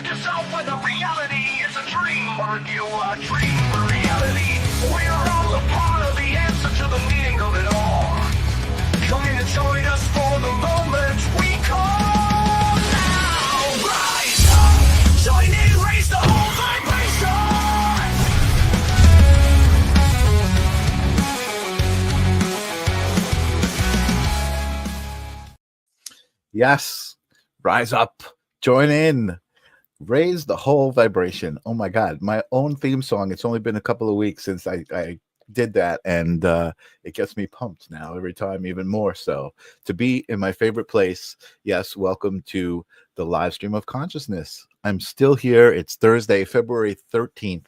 yourself whether reality is a dream or you a dream or reality. We're all a part of the answer to the meaning of it all. Come in and join us for the moment we call now. Rise up, join in, raise the whole vibration. Yes, rise up, join in, raise the whole vibration. Oh my God, my own theme song. It's only been a couple of weeks since I did that, and it gets me pumped now every time, even more so. To be in my favorite place, yes, welcome to the live stream of consciousness. I'm still here. It's Thursday, February 13th.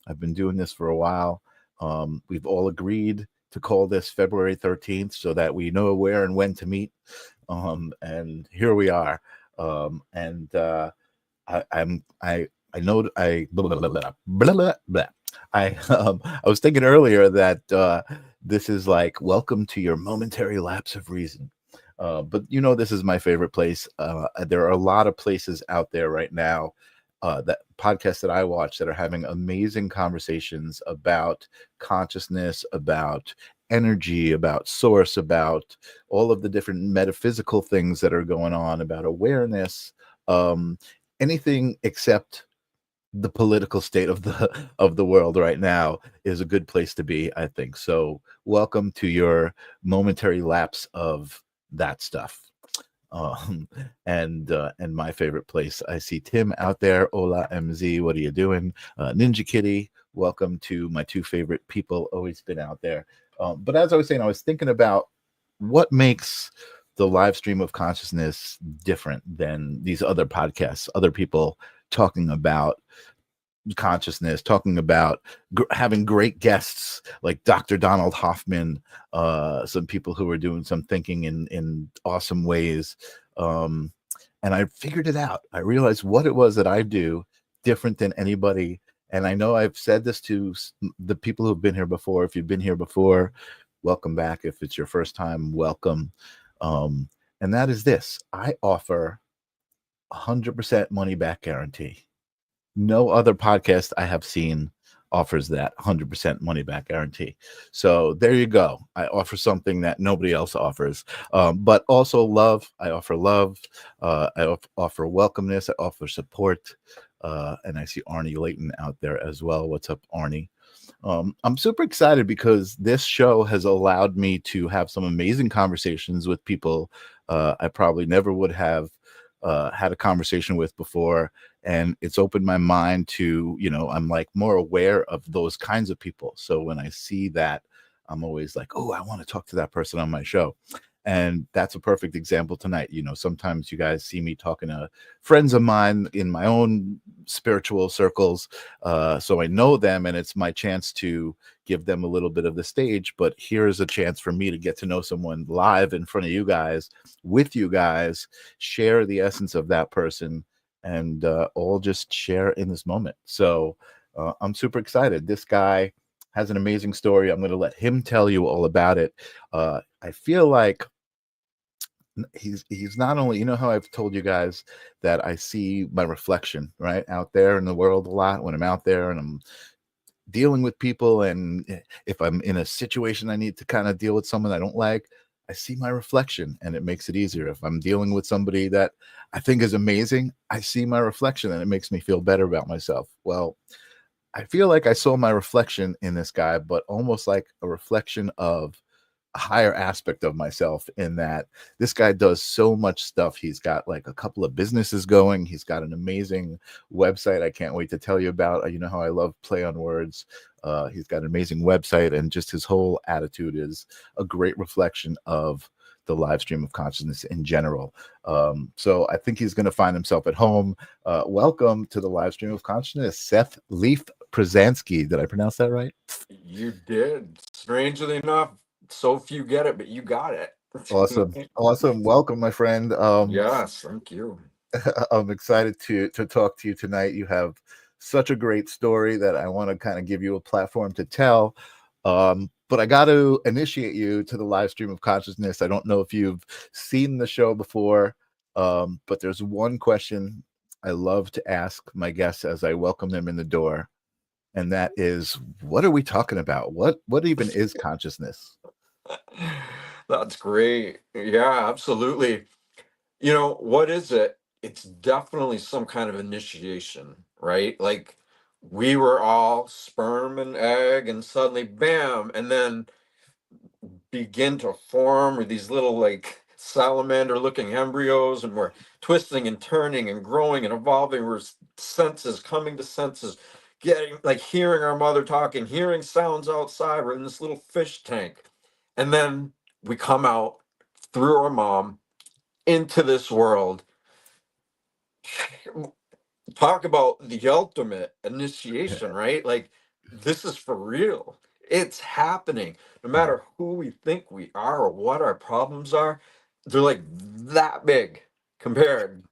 I've been doing this for a while. We've all agreed to call this February 13th so that we know where and when to meet. And here we are. I know I blah, blah, blah, blah, blah, blah. I was thinking earlier that this is like welcome to your momentary lapse of reason. But you know, this is my favorite place. There are a lot of places out there right now, that podcasts that I watch that are having amazing conversations about consciousness, about energy, about source, about all of the different metaphysical things that are going on, about awareness, anything except the political state of the world right now is a good place to be, I think. So welcome to your momentary lapse of that stuff. And my favorite place. I see Tim out there. Hola MZ, what are you doing? Ninja Kitty, welcome to my two favorite people, always been out there. But as I was saying, I was thinking about what makes the live stream of consciousness different than these other podcasts, other people talking about consciousness, talking about having great guests like Dr. Donald Hoffman, some people who are doing some thinking in awesome ways. And I figured it out. I realized what it was that I do different than anybody. And I know I've said this to the people who've been here before. If you've been here before, welcome back. If it's your first time, welcome. And that is this: I offer 100% money back guarantee. No other podcast I have seen offers that 100% money back guarantee. So there you go. I offer something that nobody else offers. But also love. I offer love. I offer welcomeness. I offer support. And I see Arnie Layton out there as well. What's up, Arnie? I'm super excited because this show has allowed me to have some amazing conversations with people I probably never would have had a conversation with before. And it's opened my mind to, you know, I'm like more aware of those kinds of people. So when I see that, I'm always like, oh, I want to talk to that person on my show. And that's a perfect example tonight. You know, sometimes you guys see me talking to friends of mine in my own spiritual circles. So I know them, and it's my chance to give them a little bit of the stage. But here's a chance for me to get to know someone live in front of you guys, with you guys, share the essence of that person, and all just share in this moment. So I'm super excited. This guy has an amazing story. I'm going to let him tell you all about it. I feel like he's not only, you know how I've told you guys that I see my reflection right out there in the world a lot when I'm out there and I'm dealing with people, and if I'm in a situation I need to kind of deal with someone I don't like, I see my reflection and it makes it easier. If I'm dealing with somebody that I think is amazing, I see my reflection and it makes me feel better about myself. Well, I feel like I saw my reflection in this guy, but almost like a reflection of a higher aspect of myself, in that this guy does so much stuff. He's got like a couple of businesses going. He's got an amazing website I can't wait to tell you about. You know how I love play on words. He's got an amazing website, and just his whole attitude is a great reflection of the live stream of consciousness in general. So I think he's going to find himself at home. Welcome to the live stream of consciousness, Seth Leaf Pruzansky. Did I pronounce that right? You did. Strangely enough, so few get it, but you got it. Awesome. Welcome, my friend. Yes, thank you. I'm excited to talk to you tonight. You have such a great story that I want to kind of give you a platform to tell. But I got to initiate you to the live stream of consciousness. I don't know if you've seen the show before, but there's one question I love to ask my guests as I welcome them in the door, and that is, what are we talking about? What even is consciousness? That's great. Yeah, absolutely. What is it? It's definitely some kind of initiation, right? Like we were all sperm and egg, and suddenly, bam, and then begin to form, or these little like salamander looking embryos, and we're twisting and turning and growing and evolving. We're senses coming to senses, getting like hearing our mother talking, hearing sounds outside. We're in this little fish tank. And then we come out through our mom into this world. Talk about the ultimate initiation, right? Like, this is for real. It's happening. No matter who we think we are or what our problems are, they're like that big compared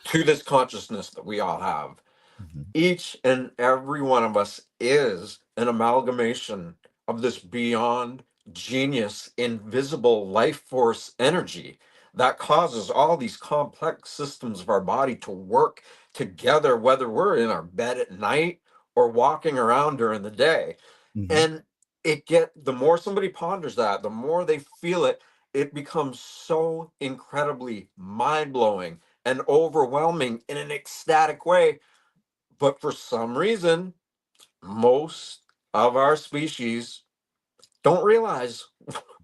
to this consciousness that we all have. Mhm. Each and every one of us is an amalgamation of this beyond genius, invisible life force energy that causes all these complex systems of our body to work together, whether we're in our bed at night or walking around during the day. Mhm. And the more somebody ponders that, the more they feel it, it becomes so incredibly mind blowing and overwhelming in an ecstatic way. But for some reason, most of our species don't realize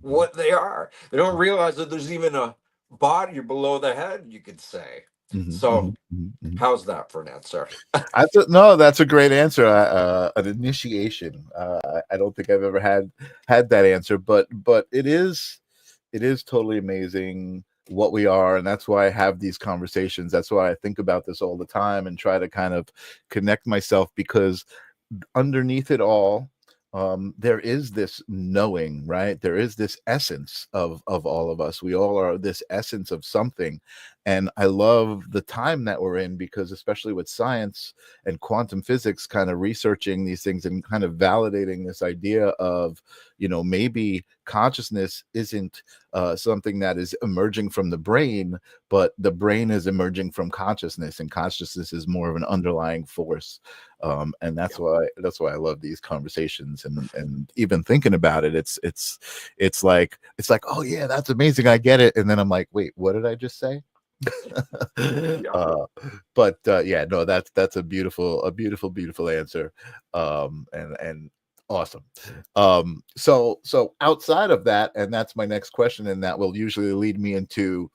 what they are. They don't realize that there's even a body below the head, you could say. Mhm. So, Mhm. Mhm. Mhm. how's that for an answer? No, that's a great answer. An initiation. I don't think I've ever had that answer, but it is totally amazing what we are, and that's why I have these conversations. That's why I think about this all the time and try to kind of connect myself, because underneath it all, there is this knowing, right? There is this essence of all of us. We all are this essence of something. And I love the time that we're in, because especially with science and quantum physics kind of researching these things and kind of validating this idea of, maybe consciousness isn't something that is emerging from the brain, but the brain is emerging from consciousness, and consciousness is more of an underlying force. And that's why I love these conversations, and even thinking about it, it's like, oh yeah, that's amazing, I get it, and then I'm like, wait, what did I just say? Yeah. But yeah, no, that's a beautiful answer, and awesome. So outside of that, and that's my next question, and that will usually lead me into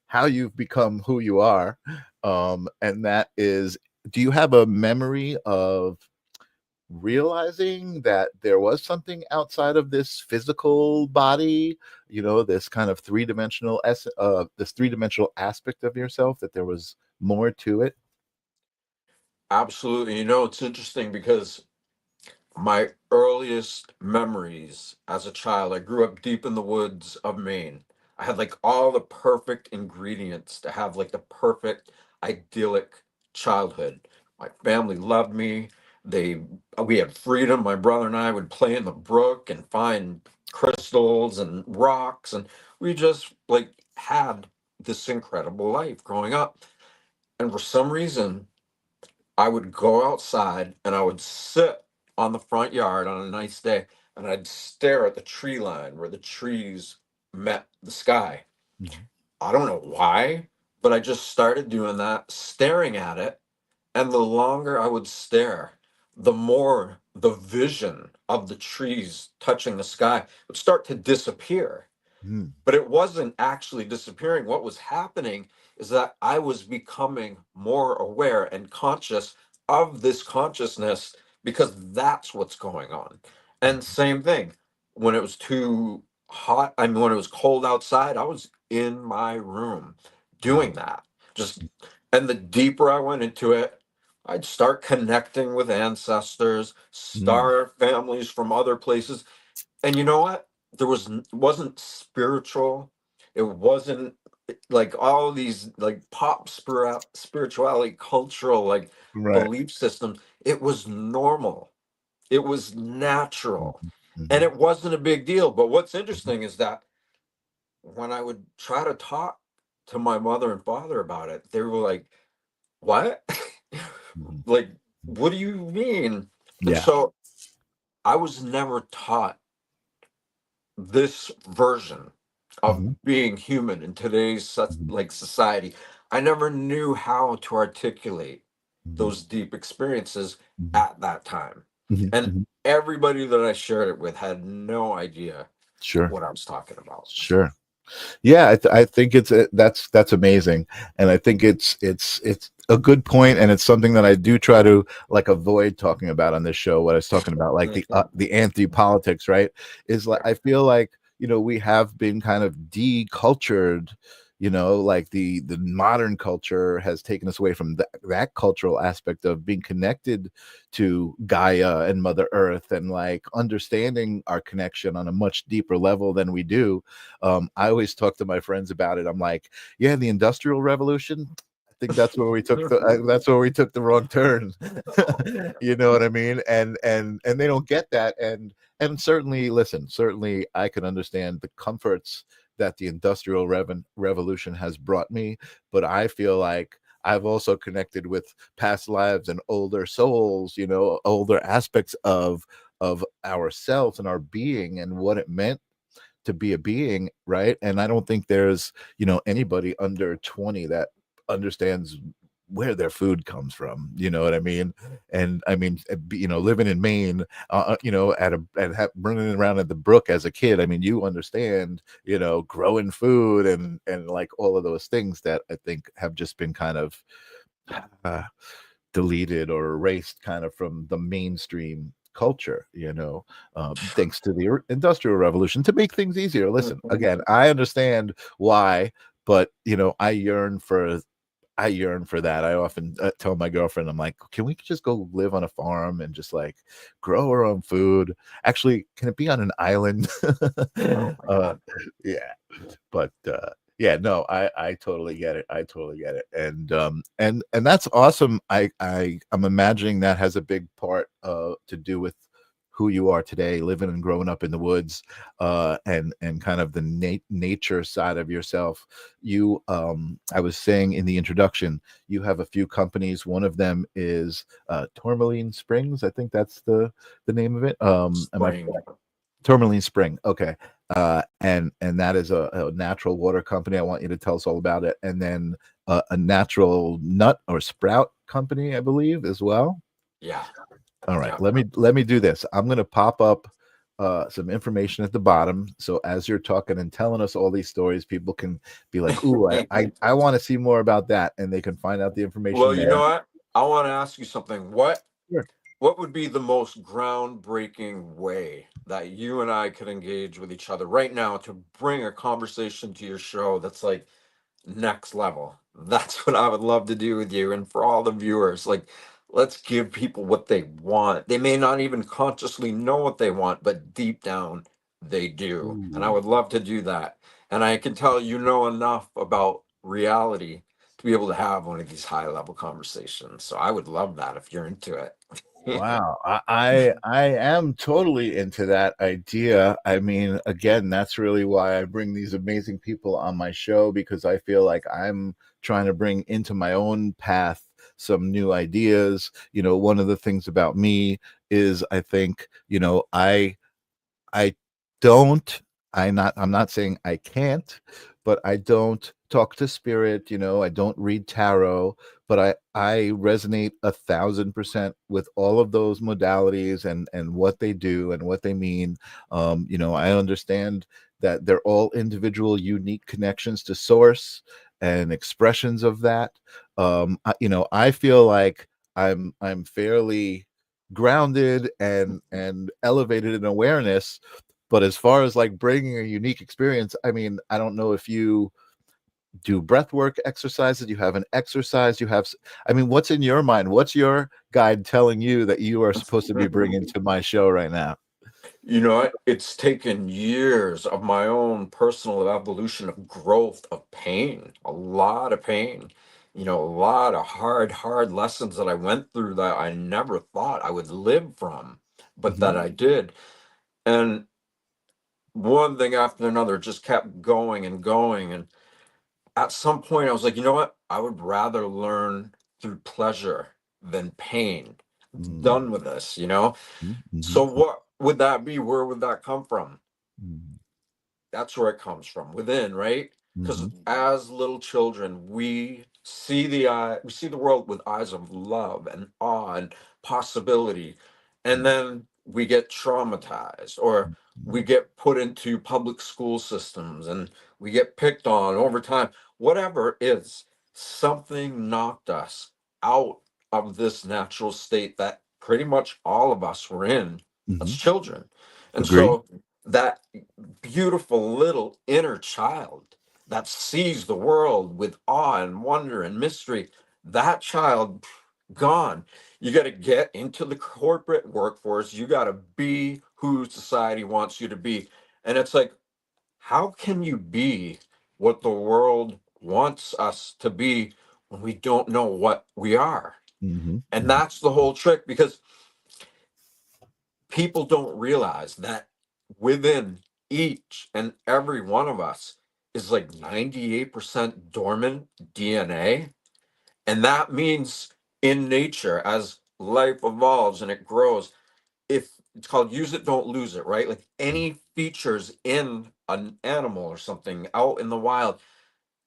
how you've become who you are, and that is, do you have a memory of realizing that there was something outside of this physical body, this kind of this three-dimensional aspect of yourself, that there was more to it? Absolutely. It's interesting because my earliest memories as a child, I grew up deep in the woods of Maine. I had like all the perfect ingredients to have like the perfect idyllic childhood. My family loved me. They we had freedom. My brother and I would play in the brook and find crystals and rocks, and we just like had this incredible life growing up. And for some reason, I would go outside and I would sit on the front yard on a nice day, and I'd stare at the tree line where the trees met the sky. Mhm. I don't know why, but I just started doing that, staring at it. And the longer I would stare, the more the vision of the trees touching the sky would start to disappear. Mm. But it wasn't actually disappearing. What was happening is that I was becoming more aware and conscious of this consciousness, because that's what's going on. And same thing, when it was too hot, I mean, when it was cold outside, I was in my room Mm. doing that. Just, and the deeper I went into it, I'd start connecting with ancestors, Mm. star families from other places. And you know what? It wasn't spiritual. It wasn't like all these like spirituality, cultural like Right. belief systems. It was normal. It was natural. Mhm. And Mhm. it wasn't a big deal. But what's interesting is that when I would try to talk to my mother and father about it, they were like, what? Mhm. Like, what do you mean? And Yeah. so I was never taught this version of Mhm. being human in today's Mhm. like society. I never knew how to articulate Mhm. those deep experiences Mhm. at that time. Mhm. And Mhm. everybody that I shared it with had no idea Sure. what I was talking about. Sure. Yeah, I think that's amazing, and I think it's a good point, and it's something that I do try to like avoid talking about on this show. What I was talking about, like the anti politics, right? Is like Yeah. I feel like we have been kind of decultured. Like the modern culture has taken us away from that cultural aspect of being connected to Gaia and Mother Earth, and like understanding our connection on a much deeper level than we do. I always talk to my friends about it. I'm like, yeah, the Industrial Revolution. I think that's where we took the wrong turn. You know what I mean? And they don't get that. And certainly, listen, certainly I can understand the comforts that the Industrial Revolution has brought me, but I feel like I've also connected with past lives and older souls, older aspects of ourselves and our being and what it meant to be a being, right? And I don't think there's anybody under 20 that understands where their food comes from. You know what I mean? And I mean, living in Maine, running around at the brook as a kid, I mean, you understand, growing food and like all of those things that I think have just been kind of uh, deleted or erased kind of from the mainstream culture, thanks to the Industrial Revolution to make things easier. Listen, again, I understand why, but I yearn for that. I often tell my girlfriend, I'm like, can we just go live on a farm and just like grow our own food? Actually, can it be on an island? Oh my uh, God. yeah, but yeah, no, I totally get it. I totally get it. And that's awesome. I'm imagining that has a big part to do with who you are today, living and growing up in the woods, and kind of the nature side of yourself. I was saying in the introduction, you have a few companies. One of them is Tourmaline Springs. I think that's the name of it. Am I Spring. Tourmaline Spring? Okay. And that is a natural water company. I want you to tell us all about it. And then a natural nut or sprout company, I believe, as well. Yeah. All right, Yeah. let me do this. I'm going to pop up some information at the bottom. So as you're talking and telling us all these stories, people can be like, "Ooh, I want to see more about that," and they can find out the Well, information you know there. what? I want to ask you something. Sure. What would be the most groundbreaking way that you and I could engage with each other right now to bring a conversation to your show that's like next level? That's what I would love to do with you and for all the viewers. Like, let's give people what they want. They may not even consciously know what they want, but deep down they do. And I Ooh. would love to do that. And I can tell you know enough about reality to be able to have one of these high level conversations. So I would love that if you're into it. Wow, I am totally into that idea. I mean, again, that's really why I bring these amazing people on my show, because I feel like I'm trying to bring into my own path some new ideas. One of the things about me is I think, I don't I'm not saying I can't, but I don't talk to spirit, I don't read tarot, but I resonate 1,000% with all of those modalities and what they do and what they mean. I understand that they're all individual unique connections to source and expressions of that. I feel like I'm fairly grounded and elevated in awareness, but as far as like bringing a unique experience, I mean, I don't know if you do breath work exercises, you have an exercise, I mean, what's in your mind? What's your guide telling you that you are supposed to be bringing to my show right now? You know what? It's taken years of my own personal evolution of growth, of pain, a lot of pain, a lot of hard lessons that I went through that I never thought I would live from, but Mhm. that I did. And one thing after another just kept going and going. And at some point, I was like, you know what? I would rather learn through pleasure than pain. It's Mm. done with this, you know? Mhm. So what would that be? Where would that come from? Mhm. That's where it comes from, within, right? Because Mhm. as little children, we see we see the world with eyes of love and awe and possibility, and then we get traumatized, or we Mhm. get put into public school systems, and we get picked on over time. Whatever it is, something knocked us out of this natural state that pretty much all of us were in as Mhm. children, and Agree. so that beautiful little inner child that sees the world with awe and wonder and mystery, that child gone. You got to get into the corporate workforce. You got to be who society wants you to be. And it's like, how can you be what the world wants us to be when we don't know what we are? Mhm. And that's the whole trick, because people don't realize that within each and every one of us is like 98% dormant DNA. And that means in nature, as life evolves and it grows, if it's called use it, don't lose it, right? Like any features in an animal or something out in the wild,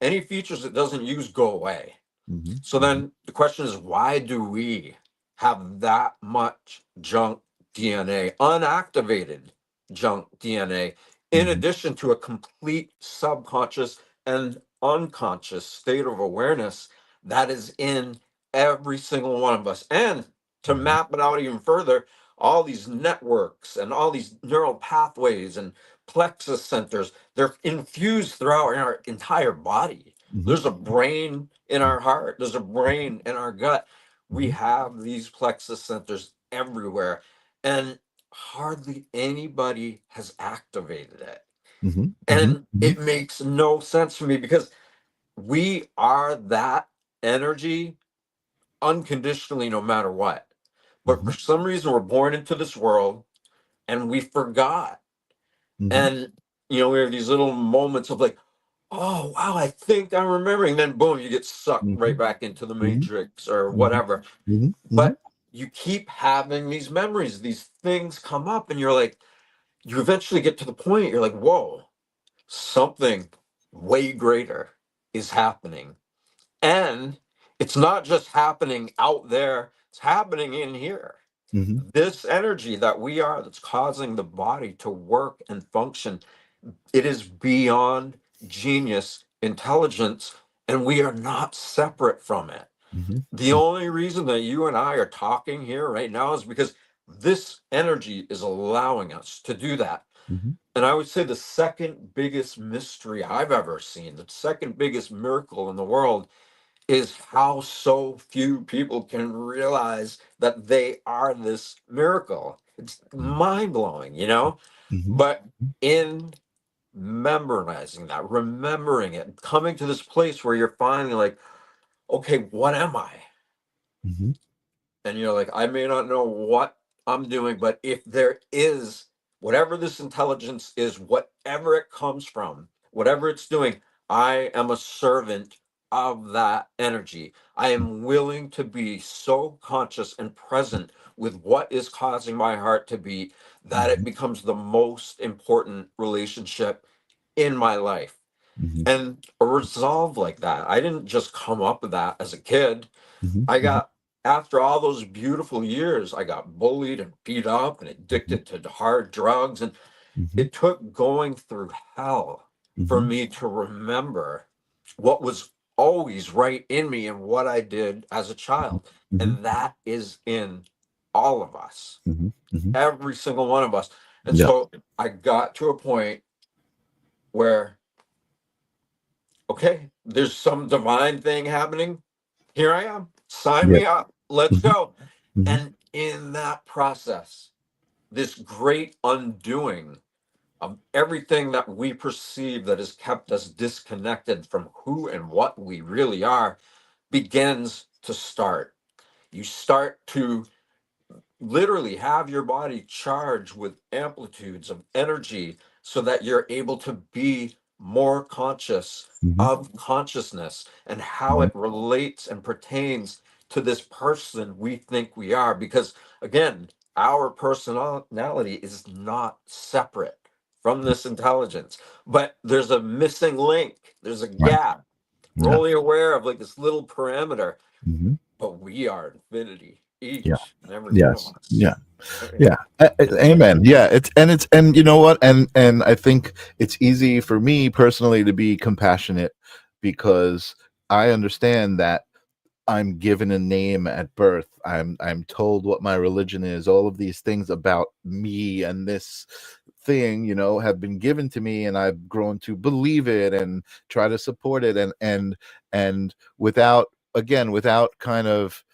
any features it doesn't use go away. Mhm. So then the question is, why do we have that much junk DNA, unactivated junk DNA, in Mhm. addition to a complete subconscious and unconscious state of awareness that is in every single one of us? And to Mhm. map it out even further, all these networks and all these neural pathways and plexus centers, they're infused throughout our entire body. Mhm. There's a brain in our heart. There's a brain in our gut. We Mhm. have these plexus centers everywhere, and hardly anybody has activated it. Mhm. Mhm. And Mhm. it makes no sense for me, because we are that energy unconditionally, no matter what. But for Mhm. some reason, we're born into this world and we forgot. Mhm. And, we have these little moments of like, oh wow, I think I'm remembering. Then boom, you get sucked right Mhm. back into the Mhm. matrix or Mhm. whatever. Mhm. Mhm. But you keep having these memories, these things come up, and you're like, you eventually get to the point, you're like, whoa, something way greater is happening. And it's not just happening out there, it's happening in here. Mhm. This energy that we are, that's causing the body to work and function, it is beyond genius intelligence, and we are not separate from it. Mhm. The only reason that you and I are talking here right now is because this energy is allowing us to do that. Mhm. And I would say the second biggest mystery I've ever seen, the second biggest miracle in the world, is how so few people can realize that they are this miracle. It's mind blowing. Mhm. But in memorizing that, remembering it, coming to this place where you're finally like, okay, what am I? Mhm. And you're like, I may not know what I'm doing, but if there is, whatever this intelligence is, whatever it comes from, whatever it's doing, I am a servant of that energy. I am willing to be so conscious and present with what is causing my heart to beat that it Mhm. becomes the most important relationship in my life. Mhm. And a resolve like that, I didn't just come up with that as a kid. Mhm. I Mhm. got, after all those beautiful years, I got bullied and beat up and Mhm. addicted to hard drugs. And Mhm. it took going through hell for Mhm. me to remember what was always right in me and what I did as a child. Mhm. And that is in all of us, Mhm. Mhm. every single one of us. And Yeah. so I got to a point where, okay, there's some divine thing happening. Here I am. Sign Yeah. me up. Let's Mhm. go. Mhm. And in that process, this great undoing of everything that we perceive that has kept us disconnected from who and what we really are begins to start. You start to literally have your body charged with amplitudes of energy so that you're able to be more conscious Mhm. of consciousness and how Mhm. it relates and pertains to this person we think we are, because again, our personality is not separate from this intelligence, but there's a missing link, there's a Right. gap. We're Yeah. only aware of like this little parameter, Hmm. but we are infinity, Yeah. each and every one of Yes. us. Yeah. Yeah. Amen. Yeah. And you know what? And I think it's easy for me personally to be compassionate because I understand that I'm given a name at birth. I'm told what my religion is. All of these things about me and this thing, have been given to me, and I've grown to believe it and try to support it, and without, again, without kind of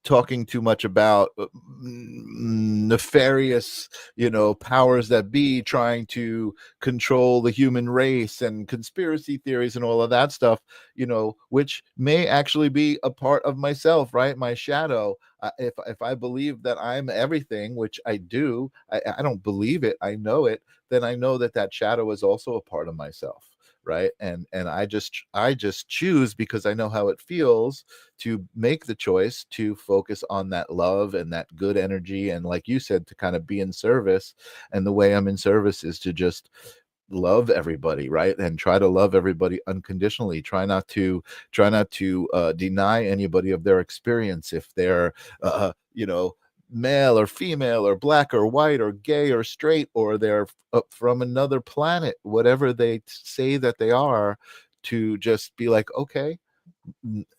talking too much about nefarious, powers that be trying to control the human race and conspiracy theories and all of that stuff, which may actually be a part of myself, right? My shadow. If I believe that I'm everything, which I do, I don't believe it, I know it, then I know that that shadow is also a part of myself, right? And I just choose, because I know how it feels, to make the choice to focus on that love and that good energy, and like you said, to kind of be in service. And the way I'm in service is to just love everybody, right? And try to love everybody unconditionally. Try not to deny anybody of their experience, if they're male or female or black or white or gay or straight, or they're from another planet, whatever they say that they are. To just be like, okay,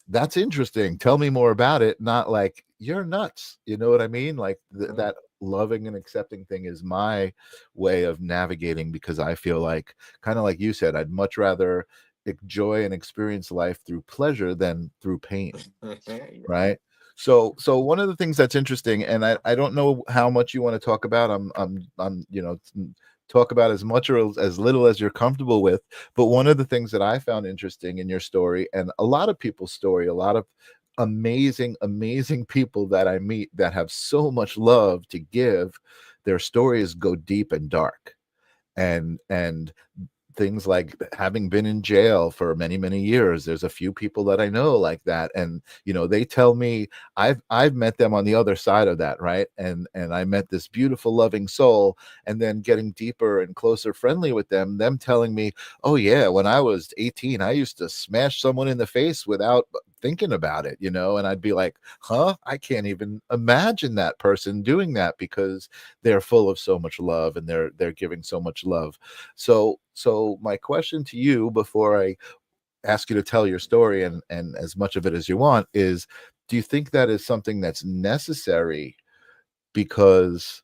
that's interesting, tell me more about it, not like you're nuts, you know what I mean? Like that loving and accepting thing is my way of navigating, because I feel like, kind of like you said, I'd much rather enjoy and experience life through pleasure than through pain, Yeah. right? So one of the things that's interesting, and I don't know how much you want to talk about. I'm talk about as much or as little as you're comfortable with. But one of the things that I found interesting in your story, and a lot of people's story, a lot of amazing people that I meet that have so much love to give, their stories go deep and dark. And things like having been in jail for many years, there's a few people that I know like that, and they tell me, I've met them on the other side of that, right? And I met this beautiful loving soul, and then getting deeper and closer friendly with them telling me, oh yeah, when I was 18 I used to smash someone in the face without thinking about it, and I'd be like, huh, I can't even imagine that person doing that, because they're full of so much love, and they're giving so much love. So my question to you, before I ask you to tell your story, and as much of it as you want, is, do you think that is something that's necessary? Because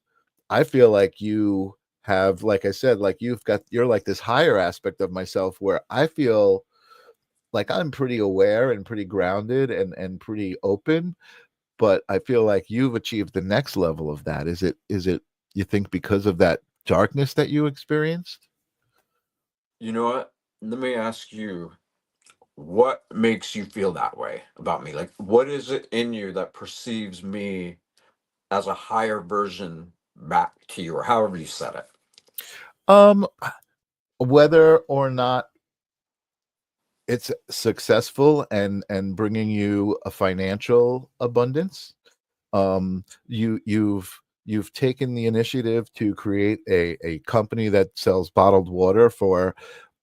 I feel like you have, like I said, like you're like this higher aspect of myself, where I feel like I'm pretty aware and pretty grounded and pretty open, but I feel like you've achieved the next level of that. Is it you think because of that darkness that you experienced? You know what? Let me ask you, what makes you feel that way about me? Like, what is it in you that perceives me as a higher version back to you, or however you said it? Um, whether or not it's successful and bringing you a financial abundance, you've taken the initiative to create a company that sells bottled water for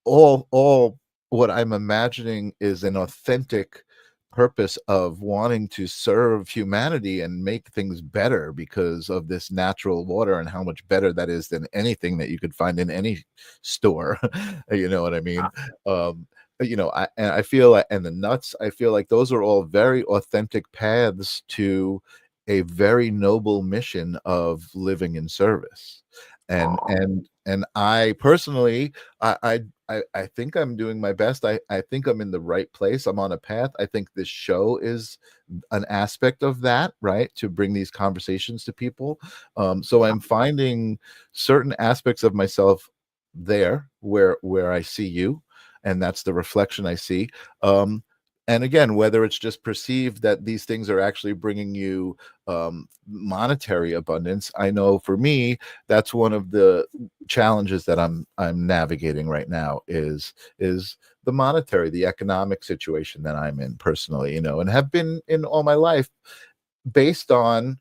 all what I'm imagining is an authentic purpose of wanting to serve humanity and make things better because of this natural water, and how much better that is than anything that you could find in any store. You know what I mean? um I feel like, and the nuts, I feel like those are all very authentic paths to a very noble mission of living in service. and Aw. and and I personally, I think I'm doing my best. I think I'm in the right place. I'm on a path. I think this show is an aspect of that, right? To bring these conversations to people. So I'm finding certain aspects of myself there, where I see you, and that's the reflection I see. Um, And again, whether it's just perceived that these things are actually bringing you monetary abundance, I know for me, that's one of the challenges that I'm navigating right now is the monetary, the economic situation that I'm in personally, and have been in all my life, based on,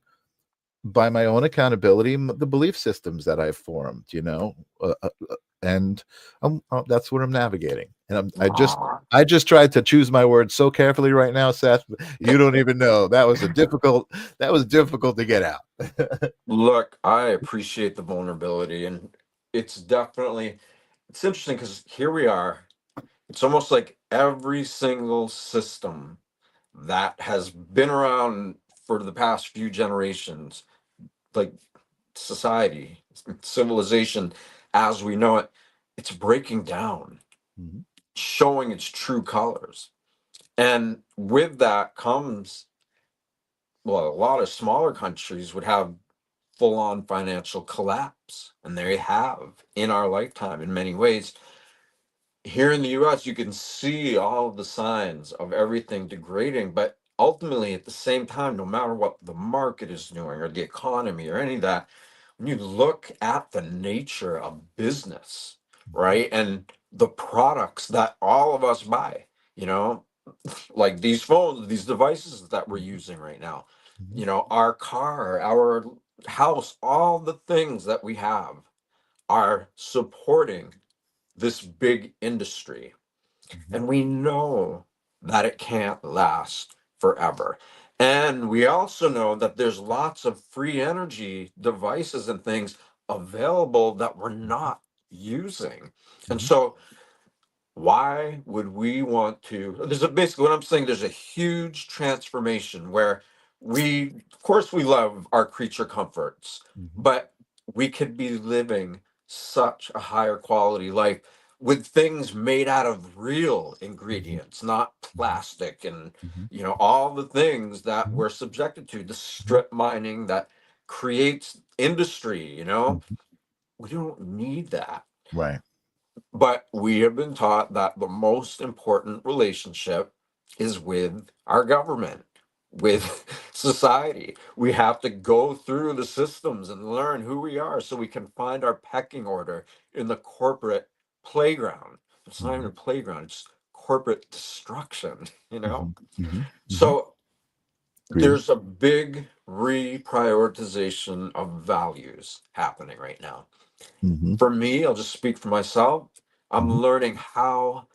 by my own accountability, the belief systems that I've formed, and that's what I'm navigating. And I just tried to choose my words so carefully right now, Seth. You don't even know. That was difficult to get out. Look, I appreciate the vulnerability, and it's interesting because here we are. It's almost like every single system that has been around for the past few generations, like society, civilization as we know it, it's breaking down, Mhm. showing its true colors. And with that comes, well, a lot of smaller countries would have full on financial collapse, and they have in our lifetime in many ways. Here in the US, you can see all of the signs of everything degrading, but ultimately, at the same time, no matter what the market is doing or the economy or any of that, when you look at the nature of business, right, and the products that all of us buy, you know, like these phones, these devices that we're using right now, Mhm. our car, our house, all the things that we have are supporting this big industry. Mhm. And we know that it can't last forever. And we also know that there's lots of free energy devices and things available that we're not using. And Mhm. so why would we want to? Basically what I'm saying, there's a huge transformation where of course we love our creature comforts, Mhm. but we could be living such a higher quality life with things made out of real Mhm. ingredients, not plastic and Mhm. all the things that Mhm. we're subjected to, the Mhm. strip mining that creates industry, Mhm. we don't need that. Right. But we have been taught that the most important relationship is with our government, with society. We have to go through the systems and learn who we are so we can find our pecking order in the corporate playground. It's not even Mhm. a playground, it's corporate destruction, Mhm. Mhm. Mhm. So Agreed. there's a big reprioritization of values happening right now. Mhm. For me, I'll just speak for myself. I'm Mhm. learning how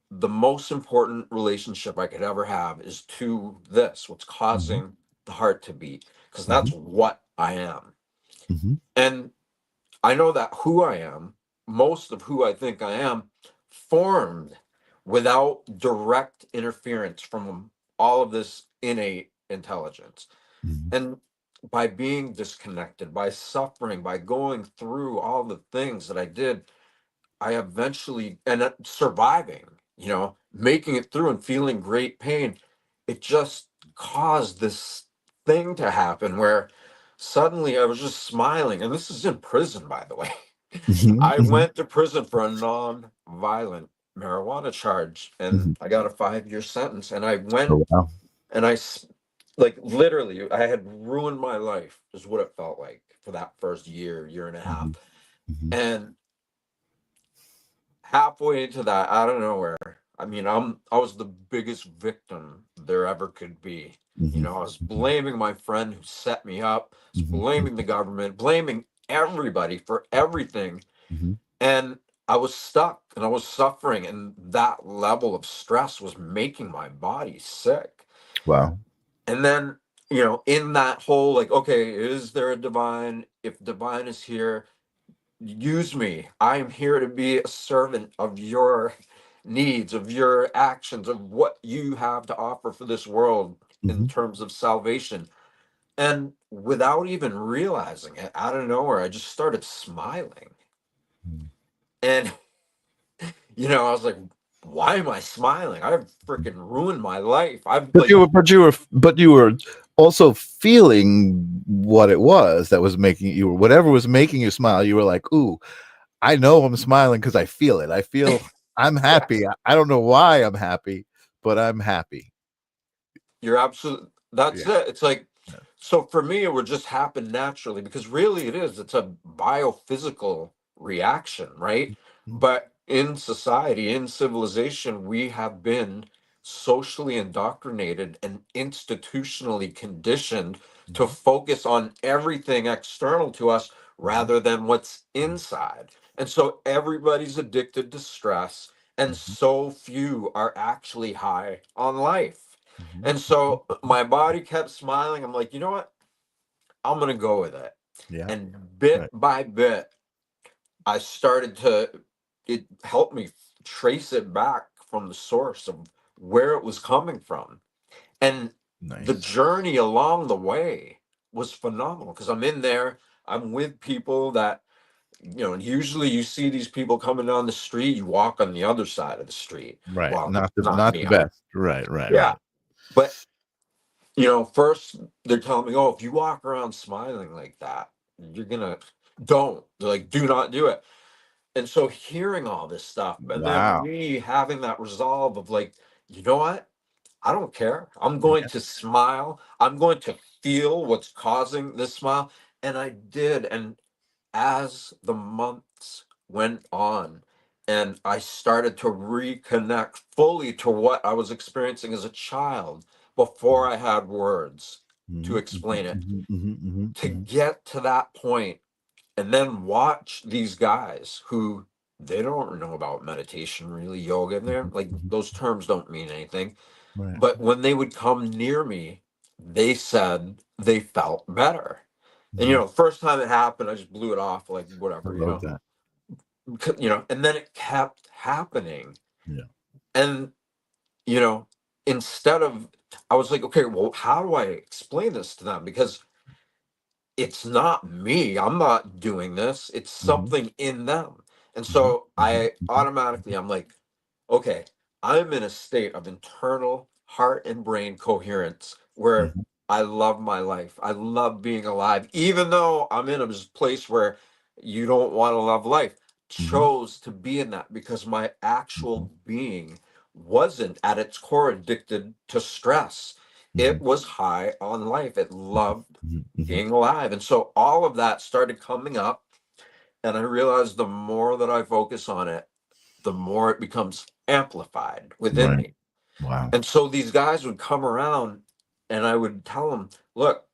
the most important relationship I could ever have is to what's Mhm. causing the heart to beat, because Mhm. that's what I am. Mhm. And I know that who I am, most of who I think I am, formed without direct interference from all of this innate intelligence. Mhm. And by being disconnected, by suffering, by going through all the things that I did, I eventually, and surviving, making it through and feeling great pain, it just caused this thing to happen where suddenly I was just smiling. And this is in prison, by the way. Mhm. I Mhm. went to prison for a non-violent marijuana charge, and Mhm. I got a 5-year sentence. And I went Oh, wow. and like literally, I had ruined my life, is what it felt like for that first year and a half. Mhm. Mhm. And halfway into that, out of nowhere, I mean, I was the biggest victim there ever could be. Mhm. I was Mhm. blaming my friend who set me up, I was Mhm. blaming the government, blaming everybody for everything. Mhm. And I was stuck and I was suffering, and that level of stress was making my body sick. Wow. And then, in that whole, like, okay, is there a divine? If divine is here, use me. I'm here to be a servant of your needs, of your actions, of what you have to offer for this world in Mhm. terms of salvation. And without even realizing it, out of nowhere, I just started smiling. Mhm. And, I was like, why am I smiling? I've freaking ruined my life. I've But like, you were also feeling what it was that was making you, whatever was making you smile. You were like, "Ooh, I know I'm smiling because I feel it. I feel I'm yeah, happy. I don't know why I'm happy, but I'm happy. You're absolutely, that's Yeah. it. It's like, Yeah. so for me, it would just happen naturally because really it is. It's a biophysical reaction, right? Mhm. But in society, in civilization, we have been socially indoctrinated and institutionally conditioned to Mhm. focus on everything external to us Mhm. rather than what's inside. And so everybody's addicted to stress, and Mhm. so few are actually high on life. Mhm. And so my body kept smiling. I'm like, you know what? I'm going to go with it. Yeah. And bit Right. by bit, I started to, it helped me trace it back from the source of where it was coming from. And the Nice. journey along the way was phenomenal because I'm in there, I'm with people that, and usually you see these people coming down the street, you walk on the other side of the street. Right. Well, Not the not not the me. best. Right. Right. Yeah. Right. But first they're telling me, oh, if you walk around smiling like that, you're gonna don't. They're like, do not do it. And so hearing all this stuff, and then Wow. me having that resolve of like, you know what? I don't care. I'm going Yeah. to smile. I'm going to feel what's causing this smile. And I did. And as the months went on, and I started to reconnect fully to what I was experiencing as a child before I had words to Mhm. Mhm. explain it, Mhm. Mhm. Mhm. to Mhm. get to that point and then watch these guys who they don't know about meditation, really, yoga, and they're Mhm. like, Mhm. those terms don't mean anything. Right. But when they would come near me, they said they felt better. And Mhm. first time it happened, I just blew it off like I whatever, love that. and then it kept happening. Yeah. And, you know, instead of, I was like, okay, well, how do I explain this to them? Because it's not me. I'm not doing this. It's Mhm. something in them. And Mhm. so Mhm. I Mhm. automatically, I'm like, okay, I'm in a state of internal heart and brain coherence where Mhm. I love my life. I love being alive, even though I'm in a place where you don't want to love life. Mhm. Chose to be in that because my Mhm. actual being wasn't at its core addicted to stress. It Mhm. was high on life. It Mhm. loved Mhm. Mhm. being alive. And so all of that started coming up. And I realized the more that I focus on it, the more it becomes amplified within Right. me. Wow. And so these guys would come around and I would tell them, look,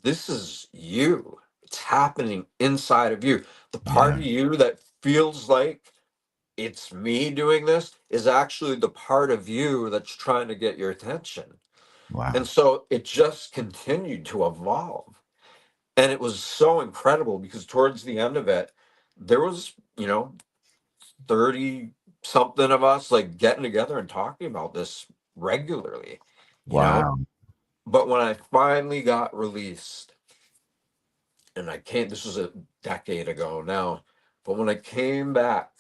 this is you. It's happening inside of you. The part Yeah. of you that feels like it's me doing this is actually the part of you that's trying to get your attention. And Wow. so it just continued to evolve. And it was so incredible because towards the end of it, there was, 30 something of us like getting together and talking about this regularly, you know? Wow. But when I finally got released, and I came, this was a decade ago now, but when I came back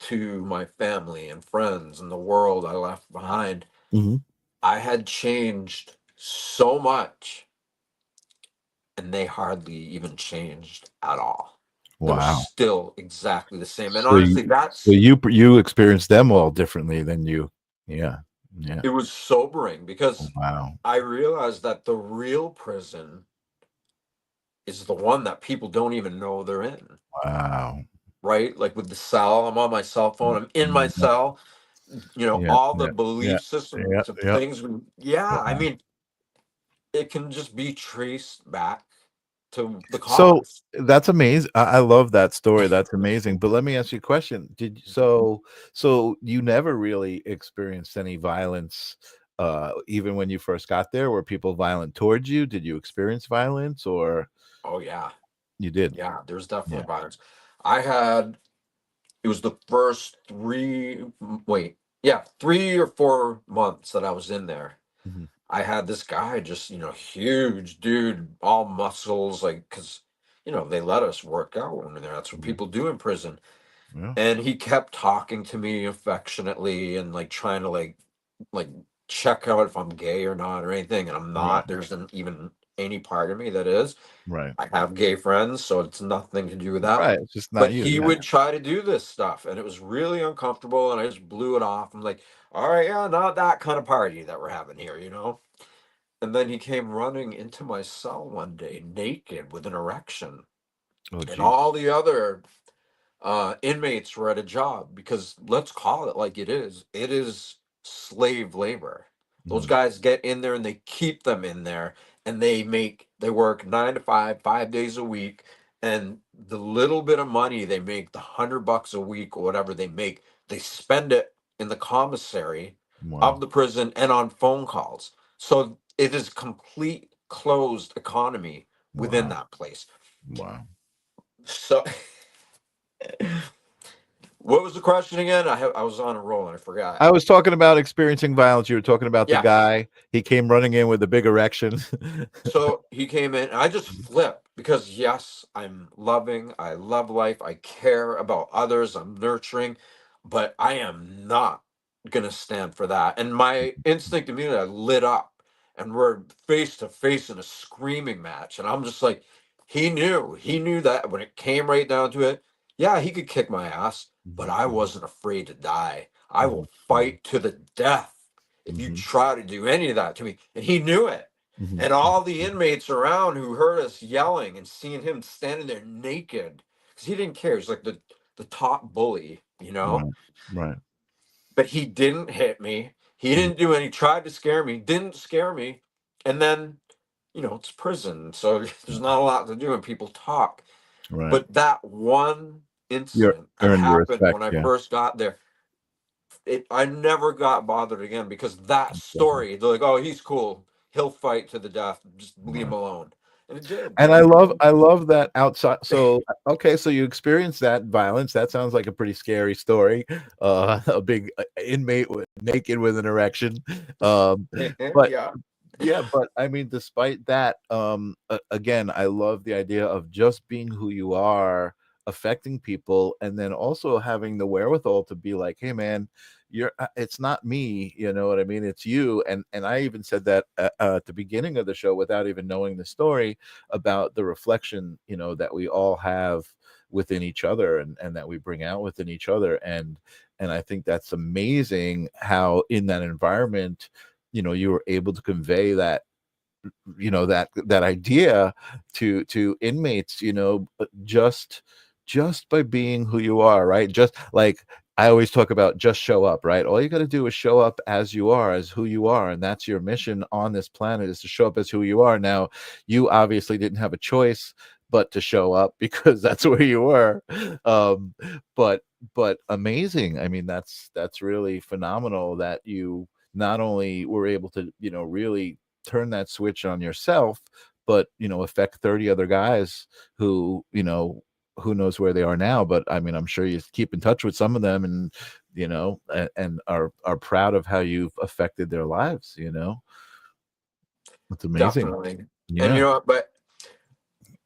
to my family and friends and the world I left behind, Mhm. I had changed so much and they hardly even changed at all. They were Wow. still exactly the same. And So honestly, you experienced them all differently than you. Yeah. Yeah. it was sobering because Wow. I realized that the real prison is the one that people don't even know they're in, Wow. right? Like with the cell, I'm on my cell phone, I'm in my Yeah. cell, Yeah. all the Yeah. Yeah. belief systems Yeah. of Yeah. things. Yeah, I Wow. mean, it can just be traced back to the So cause. that's amazing. I love that story. That's amazing. But let me ask you a question. So you never really experienced any violence even when you first got there? Were people violent towards you? Did you experience violence or Oh, yeah. you did? Yeah, there's Yeah. definitely violence. I had It was the first wait, yeah, 3 or 4 months that I was in there. Mhm. I had this guy, just, huge dude, all muscles, like, because, they let us work out when we're there. That's what Mhm. people do in prison. Yeah. And he kept talking to me affectionately and like trying to like check out if I'm gay or not or anything. And I'm Right. not. There's an even any part of me that is. Right. I have gay friends, so it's nothing to do with that. Right. It's just But not you. he Yeah. would try to do this stuff, and it was really uncomfortable, and I just blew it off. I'm like, all right, yeah, not that kind of party that we're having here, you know? And then he came running into my cell one day, naked with an erection, Oh, and geez. all the other inmates were at a job, because let's call it like it is slave labor. Those Mhm. guys get in there and they keep them in there, and they work 9 to 5, 5 days a week, and the little bit of money they make, the $100 a week or whatever they make, they spend it in the commissary Wow. of the prison and on phone calls. So it is complete closed economy within Wow. that place. Wow. So what was the question again? I was on a roll and I forgot. I was talking about experiencing violence. You were talking about the Yes. guy. He came running in with a big erection. So he came in and I just flipped, because yes, I'm loving, I love life, I care about others, I'm nurturing, but I am not gonna stand for that. And my instinct immediately, I lit up, and we're face to face in a screaming match. And I'm just like, he knew that when it came right down to it, yeah, he could kick my ass, but I wasn't afraid to die. I will fight to the death if you try to do any of that to me. And he knew it. And all the inmates around who heard us yelling and seeing him standing there naked, because he didn't care. He's like the top bully, you know? Right. Right. But he didn't hit me. He didn't do any, tried to scare me, didn't scare me. And then, it's prison. So there's not a lot to do when people talk. Right. But that one You're incident that earned your happened respect. when I Yeah. first got there, I never got bothered again, because that Definitely. story, they're like, oh, he's cool. He'll fight to the death. Just leave him Right. alone. And it did. And I love that outside. So okay, so you experienced that violence. That sounds like a pretty scary story. A big inmate naked with an erection. But Yeah. yeah, but I mean, despite that, again, I love the idea of just being who you are, affecting people, and then also having the wherewithal to be like, hey man, it's not me, you know what I mean, it's you. And I even said that at the beginning of the show without even knowing the story about the reflection, that we all have within each other, and that we bring out within each other. And I think that's amazing how in that environment, you were able to convey that, that idea to inmates, but just by being who you are, right? Just like I always talk about, just show up, right? All you got to do is show up as you are, as who you are, and that's your mission on this planet, is to show up as who you are. Now, you obviously didn't have a choice but to show up because that's where you were. um but amazing. I mean, that's really phenomenal that you not only were able to, really turn that switch on yourself, but affect 30 other guys who, who knows where they are now. But I mean, I'm sure you keep in touch with some of them, and and are proud of how you've affected their lives. It's amazing. Definitely. And Yeah. but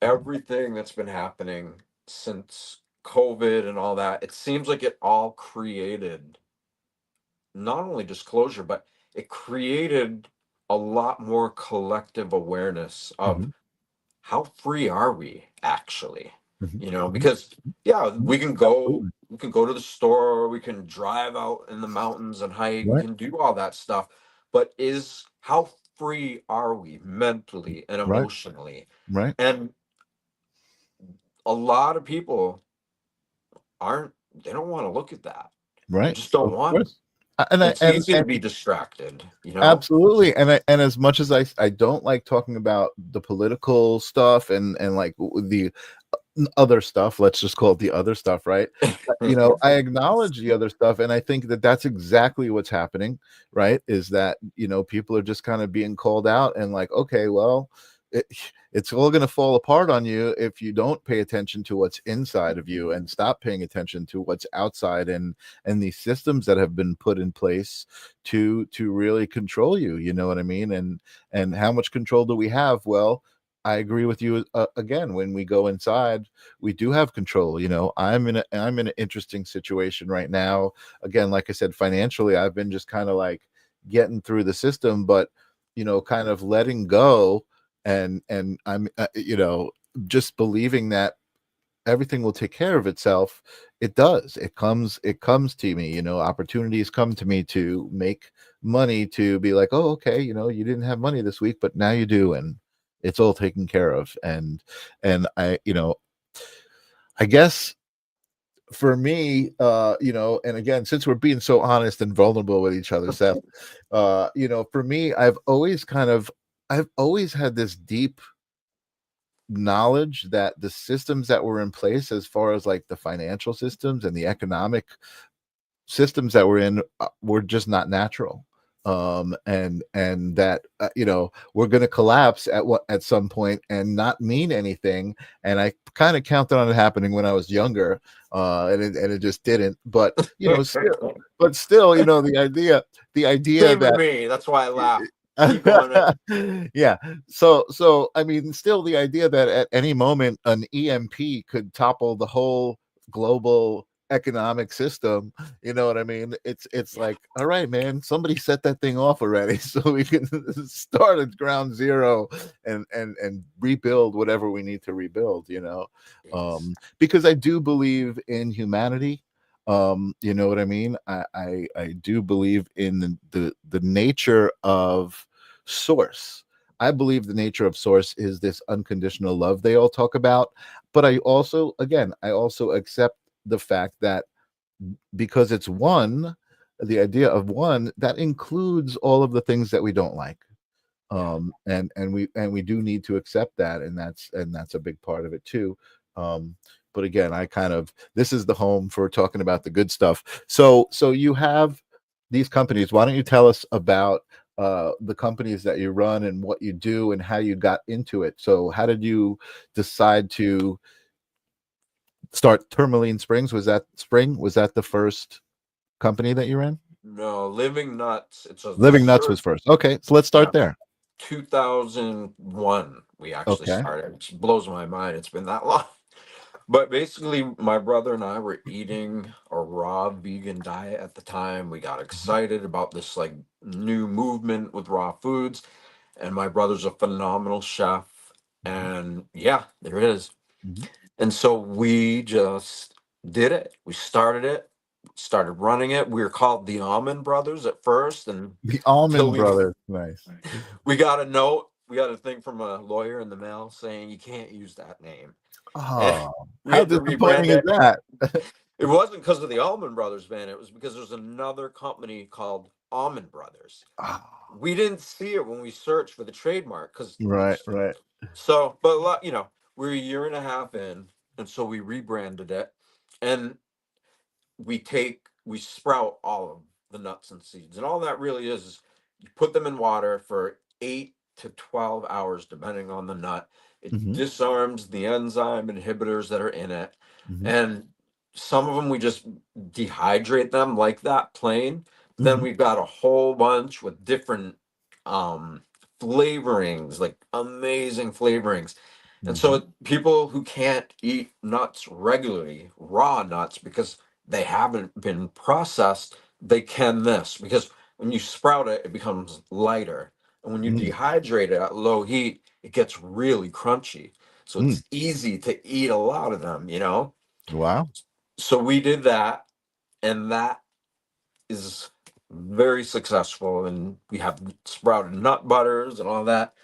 everything that's been happening since COVID and all that, it seems like it all created not only disclosure, but it created a lot more collective awareness of Mhm, how free are we actually. mhm, mhm, Because yeah, mhm. Absolutely. we can go to the store, we can drive out in the mountains and hike, we Right. can do all that stuff, but is how free are we mentally and Right. emotionally? Right. And a lot of people aren't, they don't want to look at that. They Right. just don't Of want to. course. And I It's easy to be distracted. absolutely. And as much as I don't like talking about the political stuff and like the other stuff, let's just call it the other stuff, right? I acknowledge the other stuff, and I think that that's exactly what's happening, right? Is that people are just kind of being called out, and like, okay, well, it, it's all going to fall apart on you if you don't pay attention to what's inside of you and stop paying attention to what's outside, and these systems that have been put in place to really control you. You know what I mean? And how much control do we have? Well, I agree with you, again. When we go inside, we do have control. I'm in an interesting situation right now. Again, like I said, financially, I've been just kind of like getting through the system, but kind of letting go and I'm just believing that everything will take care of itself. It does. It comes to me. Opportunities come to me to make money, to be like, oh, okay, you didn't have money this week, but now you do, and it's all taken care of. And I guess for me, and again, since we're being so honest and vulnerable with each other, Seth, for me, I've always had this deep knowledge that the systems that were in place, as far as like the financial systems and the economic systems that we're in, were just not natural. And that we're going to collapse at some point and not mean anything. And I kind of counted on it happening when I was younger, and it just didn't. But still, the idea Same with that me. That's why I laugh. Keep on it. yeah. So I mean, still the idea that at any moment an EMP could topple the whole global economic system, you know what I mean? It's like, all right, man, somebody set that thing off already, so we can start at ground zero and rebuild whatever we need to rebuild, Yes. because I do believe in humanity. You know what I mean? I do believe in the nature of source. I believe the nature of source is this unconditional love they all talk about. But I also accept the fact that because it's one, the idea of one, that includes all of the things that we don't like. Yeah. And we do need to accept that, and that's a big part of it too. But again, this is the home for talking about the good stuff. So you have these companies. Why don't you tell us about the companies that you run and what you do and how you got into it? So how did you decide to start Tourmaline Springs? Was that the first company that you ran? No, Living Nuts. It's a Living Nuts was first. Okay, so let's start yeah. there. 2001 we actually Okay. started. It blows my mind it's been that long. But basically, my brother and I were eating a raw vegan diet at the time. We got excited about this like new movement with raw foods, and my brother's a phenomenal chef. And yeah, there it is. Mhm. And so we just did it. We started it, started running it. We were called the Almond Brothers at first, and The till Almond we Brothers. Nice. we got a note, we got a thing from a lawyer in the mail saying you can't use that name. And Oh, we how had to disappointing rebrand is it. that? It wasn't because of the Allman Brothers, man. It was because there's another company called Almond Brothers. Oh, We didn't see it when we searched for the trademark because right, right. so, but we're a year and a half in, and so we rebranded it, and we sprout all of the nuts and seeds, and all that really is you put them in water for 8 to 12 hours, depending on the nut. It Hmm. disarms the enzyme inhibitors that are in it, Hmm. and some of them we just dehydrate them like that plain. Then Hmm. we've got a whole bunch with different um flavorings, like amazing flavorings. And so Hmm. people who can't eat nuts regularly, raw nuts, because they haven't been processed, they can this because when you sprout it, it becomes lighter. And when you Mm. dehydrate it at low heat, it gets really crunchy. So Mm. it's easy to eat a lot of them. Wow. So we did that, and that is very successful. And we have sprouted nut butters and all that.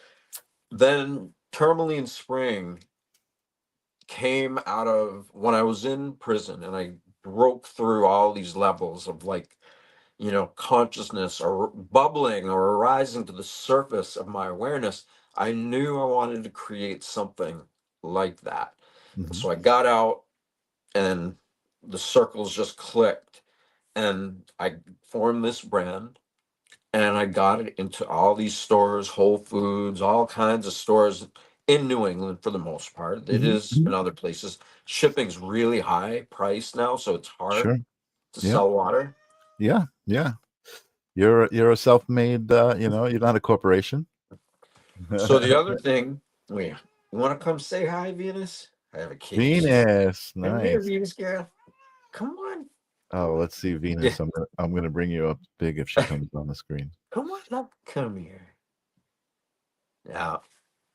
Then Tourmaline Spring came out of when I was in prison and I broke through all these levels of like, consciousness or bubbling or rising to the surface of my awareness. I knew I wanted to create something like that. And Hmm. so I got out and the circles just clicked and I formed this brand and I got it into all these stores, Whole Foods, all kinds of stores in New England for the most part. It Hmm. is in other places. Shipping's really high price now, so it's hard Sure. to Yeah. sell water. Yeah. Yeah. You're a self-made. You're not a corporation. So the other thing, wait, you want to come say hi, Venus? I have a kitty. She's Venus, come here, nice. Venus girl. Come on. Oh, let's see, Yeah, Venus. I'm gonna bring you up big if she comes on the screen. come on up. Come here. Now,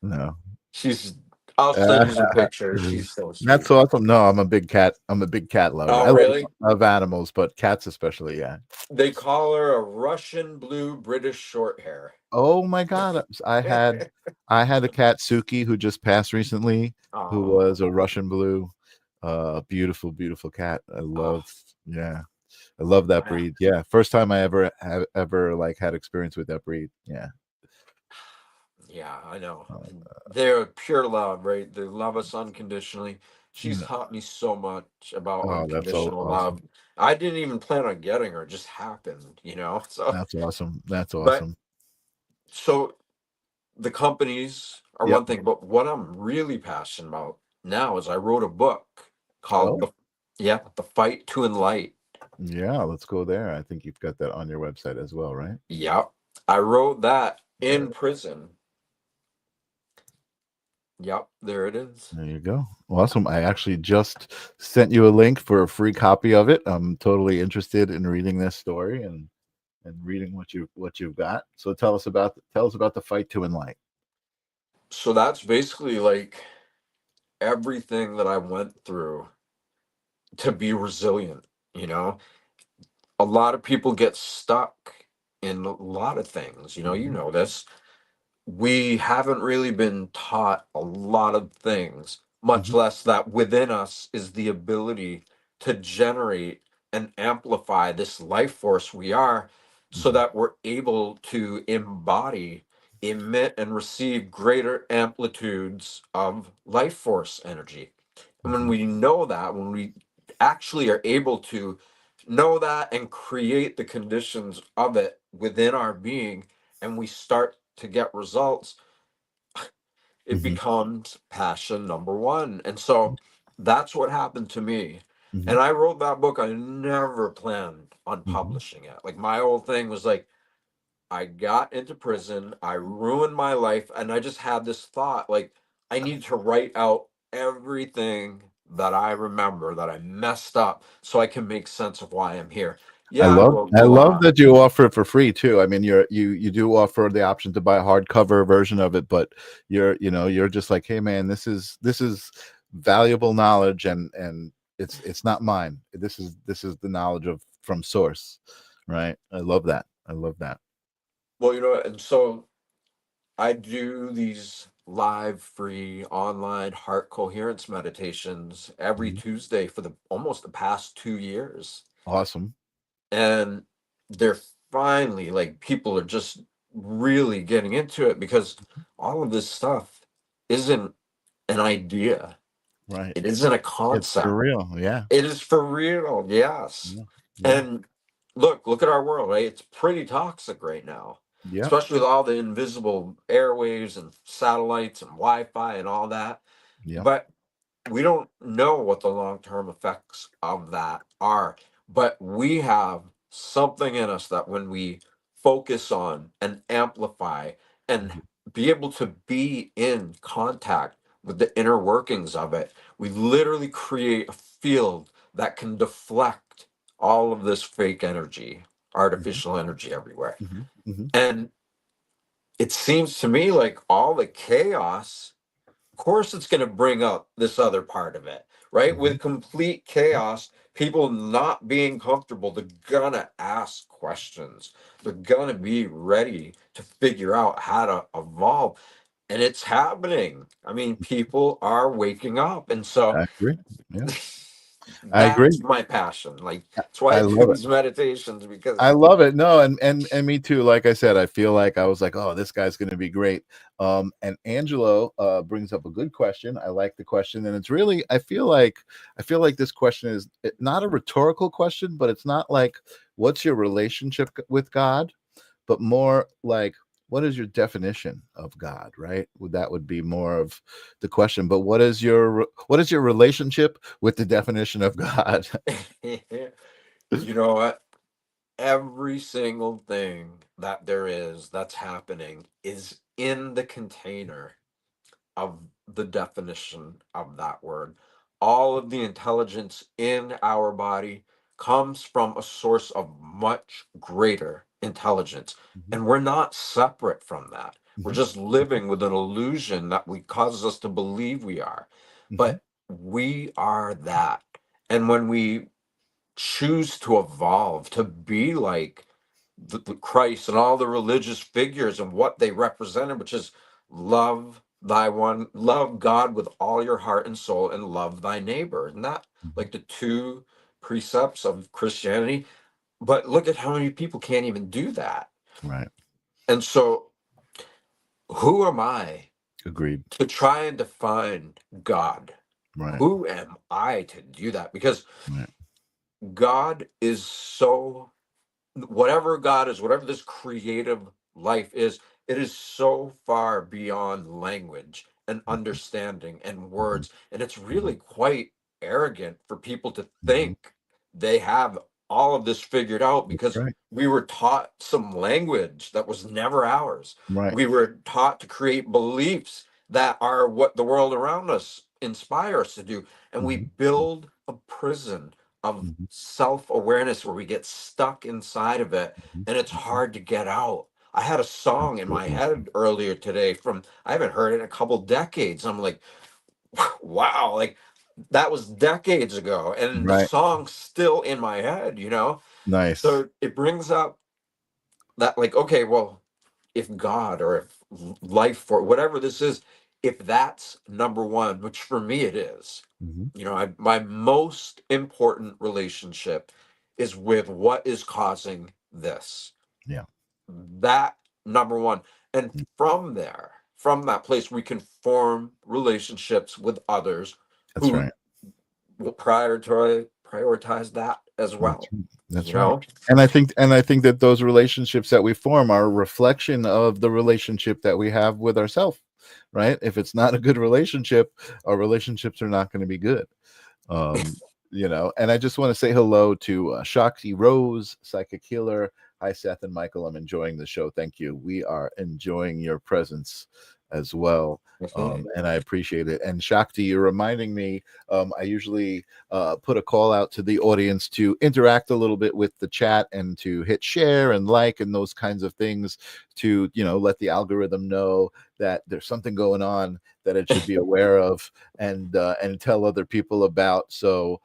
No. She's. I'll send you the picture. She's so That's sweet. awesome. No, I'm a big cat. I'm a big cat lover. Oh, I really? love animals, but cats especially. Yeah. They call her a Russian blue British short hair. Oh my God. I had a cat, Suki, who just passed recently, who Oh, was a Russian blue. Beautiful, beautiful cat. oh, Yeah. I love that yeah. breed. Yeah. First time I ever like had experience with that breed. Yeah. Yeah, I know. Uh, And they're pure love, right? They love us unconditionally. She's yeah. taught me so much about Oh, that's so unconditional love. awesome. I didn't even plan on getting her, it just happened, you know? So, That's awesome. That's but awesome. so the companies are Yep. one thing, but what I'm really passionate about now is I wrote a book called Oh, The Fight to Enlight. yeah. Let's go there. I think you've got that on your website as well, right? Yep. I wrote that Uh, in prison. Yep, there it is. There you go. Awesome. I actually just sent you a link for a free copy of it. I'm totally interested in reading this story and reading what you've got. So tell us about the fight to enlighten. So that's basically like everything that I went through to be resilient, you know? A lot of people get stuck in a lot of things, you Hmm. know this. We haven't really been taught a lot of things, much Hmm. less that within us is the ability to generate and amplify this life force we are, so Hmm. that we're able to embody, emit, and receive greater amplitudes of life force energy. And when Hmm. we know that, when we actually are able to know that and create the conditions of it within our being, and we start to get results, it Hmm. becomes passion number one. And so that's what happened to me. Hmm. And I wrote that book. I never planned on Hmm. publishing it. Like, my whole thing was like, I got into prison, I ruined my life, and I just had this thought like, I need to write out everything that I remember that I messed up so I can make sense of why I'm here. Yeah, I wrote I a love lot. that you offer it for free too. I mean, you do offer the option to buy a hardcover version of it, but you're just like, hey man, this is valuable knowledge, and it's not mine. This is the knowledge of from source, right? I love that. I love that. Well, and so I do these live free online heart coherence meditations every Mhm. Tuesday for the almost the past 2 years. Awesome. And they're finally, like, people are just really getting into it, because all of this stuff isn't an idea. Right. It isn't a It's for concept. real. Yeah. It is for real, yes. Yeah. Yeah. And look at our world, right? It's pretty toxic right now, Yep. especially with all the invisible airwaves and satellites and Wi-Fi and all that. Yep. But we don't know what the long-term effects of that are. But we have something in us that when we focus on and amplify and Mhm. be able to be in contact with the inner workings of it, we literally create a field that can deflect all of this fake energy, Mhm. artificial energy everywhere. Mhm. Mhm. And it seems to me like all the chaos, of course it's going to bring up this other part of it, right? Mhm. With complete chaos, people not being comfortable, they're gonna ask questions, they're gonna be ready to figure out how to evolve. And it's happening. I mean, people are waking up. And so I agree. Yeah. I that's agree. my passion. Like, that's why I I do love it. these meditations, because I love it. No, and me too. Like I said, I feel like I was like, oh, this guy's going to be great. And Angelo brings up a good question. I like the question, and it's really, I feel like this question is not a rhetorical question, but it's not like, what's your relationship with God, but more like, what is your definition of God, right? That would be more of the question. But what is your relationship with the definition of God? you know what? Every single thing that there is that's happening is in the container of the definition of that word. All of the intelligence in our body comes from a source of much greater intelligence. Mhm. And we're not separate from that. We're just living with an illusion that we causes us to believe we are. But we are that. And when we choose to evolve to be like the Christ and all the religious figures and what they represented, which is love love God with all your heart and soul, and love thy neighbor. And that, like, the two precepts of Christianity. But look at how many people can't even do that. Right. And so, who am I Agreed. to try and define God? Right. Who am I to do that? Because Right. God is so, whatever God is, whatever this creative life is, it is so far beyond language and understanding and words. And it's really quite arrogant for people to think they have all of this figured out, That's because right. we were taught some language that was never ours. Right. We were taught to create beliefs that are what the world around us inspire us to do. And we build a prison of self-awareness where we get stuck inside of it, and it's hard to get out. I had a song in my Absolutely. head earlier today from, I haven't heard it in a couple decades. I'm like, wow, like that was decades ago, and the Right. song's still in my head, you know? Nice. So it brings up that, like, okay, well, if God, or if life, or whatever this is, if that's number one, which for me it is, you know, my most important relationship is with what is causing this. Yeah. That number one. And from there, from that place, we can form relationships with others That's who right. will prioritize that as well. That's You right. know? And I think that those relationships that we form are a reflection of the relationship that we have with ourselves, right? If it's not a good relationship, our relationships are not going to be good. Um, and I just want to say hello to Shakti Rose, Psychic Healer. Hi, Seth and Michael. I'm enjoying the show. Thank you. We are enjoying your presence as well. And I appreciate it. And Shakti, you're reminding me, I usually put a call out to the audience to interact a little bit with the chat and to hit share and like and those kinds of things to, let the algorithm know that there's something going on that it should be aware of and tell other people about. So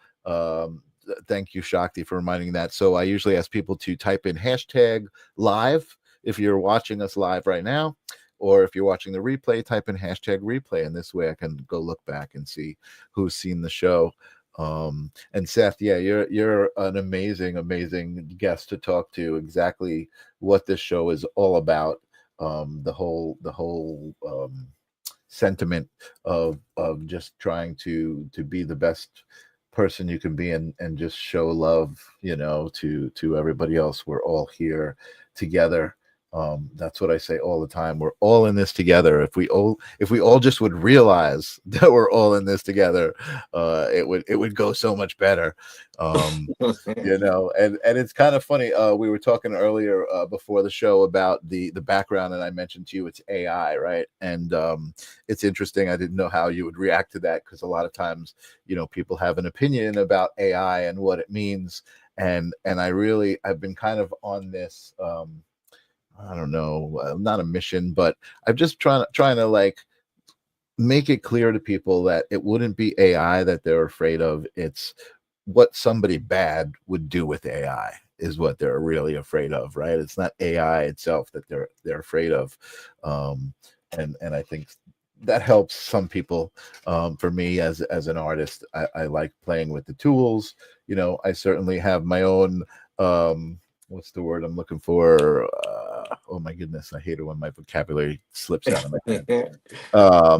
thank you, Shakti, for reminding that. So I usually ask people to type in hashtag live if you're watching us live right now, or if you're watching the replay, type in hashtag replay, and this way I can go look back and see who's seen the show. And Seth, yeah, you're an amazing guest to talk to. Exactly what this show is all about. The whole sentiment of just trying to be the best person you can be, and just show love, to everybody else. We're all here together. That's what I say all the time. We're all in this together. If we all just would realize that we're all in this together, it would go so much better. And it's kind of funny. We were talking earlier before the show about the background, and I mentioned to you it's AI, right? And it's interesting. I didn't know how you would react to that, because a lot of times, people have an opinion about AI and what it means, and I've been kind of on this. I don't know, not a mission, but I'm just trying to like make it clear to people that it wouldn't be AI that they're afraid of. It's what somebody bad would do with AI is what they're really afraid of, right? It's not AI itself that they're afraid of. And I think that helps some people. For me, as an artist, I like playing with the tools. I certainly have my own what's the word I'm looking for? Oh my goodness, I hate it when my vocabulary slips out of my head. I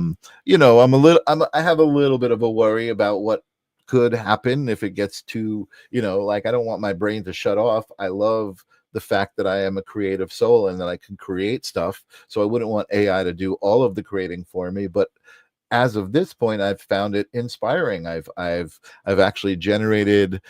have a little bit of a worry about what could happen if it gets too, like, I don't want my brain to shut off. I love the fact that I am a creative soul and that I can create stuff. So I wouldn't want AI to do all of the creating for me. But as of this point, I've found it inspiring. I've actually generated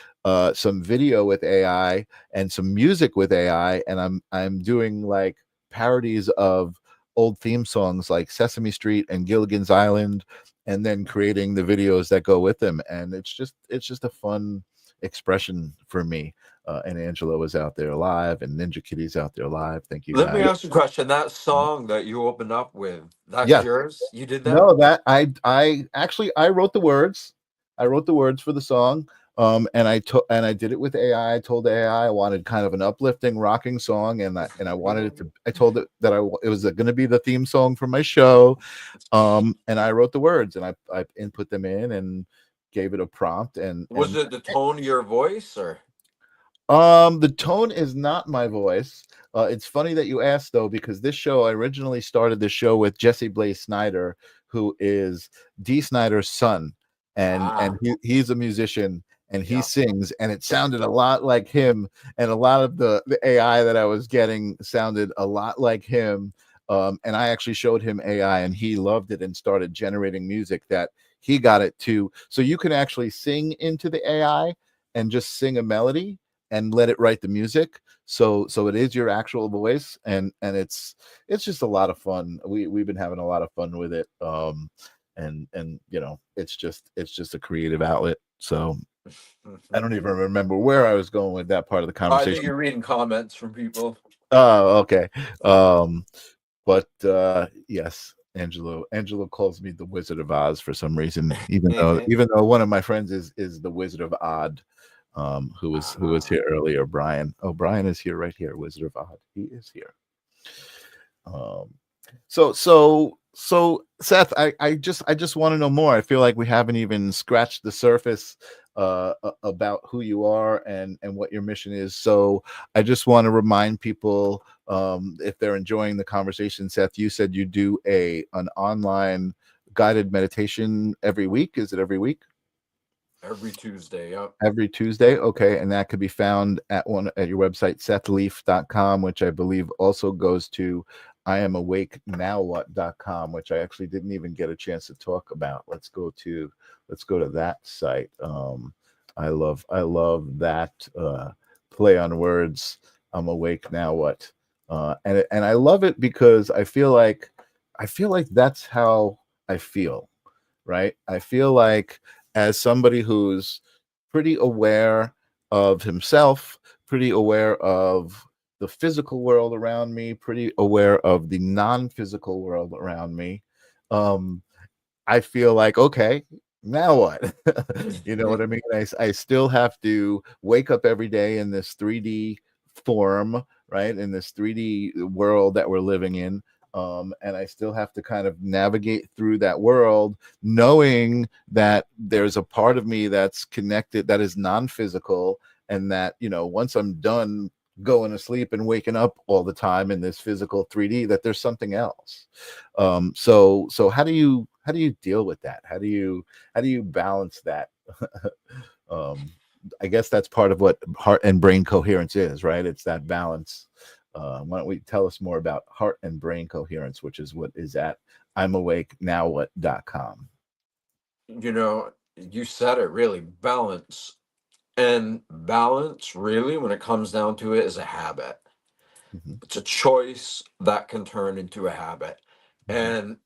some video with AI and some music with AI, and I'm doing like parodies of old theme songs like Sesame Street and Gilligan's Island, and then creating the videos that go with them. And it's just a fun expression for me. And Angelo is out there live, and Ninja Kitty's out there live. Thank you Let me guys. ask you a question. That song that you opened up with, that's Yes. yours? You did that? No, that I actually I wrote the words. I wrote the words for the song. And I did it with AI. I told the AI I wanted kind of an uplifting, rocking song, and I wanted it to. I told it that it was going to be the theme song for my show. And I wrote the words, and I input them in and gave it a prompt. Was it the tone of your voice, or? The tone is not my voice. It's funny that you asked, though, because this show, I originally started this show with Jesse Blaze Snyder, who is Dee Snyder's son, and he's a musician, and he sings, and it sounded a lot like him, and a lot of the AI that I was getting sounded a lot like him. And I actually showed him AI, and he loved it and started generating music that he got it to. So you can actually sing into the AI and just sing a melody and let it write the music. So it is your actual voice, and it's just a lot of fun. We've been having a lot of fun with it. And you know, it's just a creative outlet. So I don't even remember where I was going with that part of the I conversation. think you're reading comments from people. Oh, okay. But yes, Angelo calls me the Wizard of Oz for some reason, even though one of my friends is the Wizard of Odd, who was here earlier. Brian. Oh, Brian is here right here. Wizard of Odd. He is here. So Seth, I just want to know more. I feel like we haven't even scratched the surface about who you are and what your mission is. So I just want to remind people, if they're enjoying the conversation, Seth, you said you do an online guided meditation every week. Is it every week? Every Tuesday, yep. Every Tuesday, okay, and that could be found at your website, SethLeaf.com, which I believe also goes to IamAwakeNowWhat.com, which I actually didn't even get a chance to talk about. Let's go to that site. I love that play on words. I'm awake now. What? And I love it because I feel like that's how I feel, right? I feel like, as somebody who's pretty aware of himself, pretty aware of the physical world around me, pretty aware of the non-physical world around me, I feel like, okay, now what? You know what I mean? I still have to wake up every day in this 3D form, right? In this 3D world that we're living in. And I still have to kind of navigate through that world, knowing that there's a part of me that's connected, that is non-physical, and that, you know, once I'm done going to sleep and waking up all the time in this physical 3D, that there's something else. So how do you deal with that? How do you balance that? I guess that's part of what heart and brain coherence is, right? It's that balance. Why don't we tell us more about heart and brain coherence, which is what is at IamAwakeNowWhat.com. You know, you said it, really, balance. And balance, really, when it comes down to it, is a habit. Mm-hmm. It's a choice that can turn into a habit. Mm-hmm. And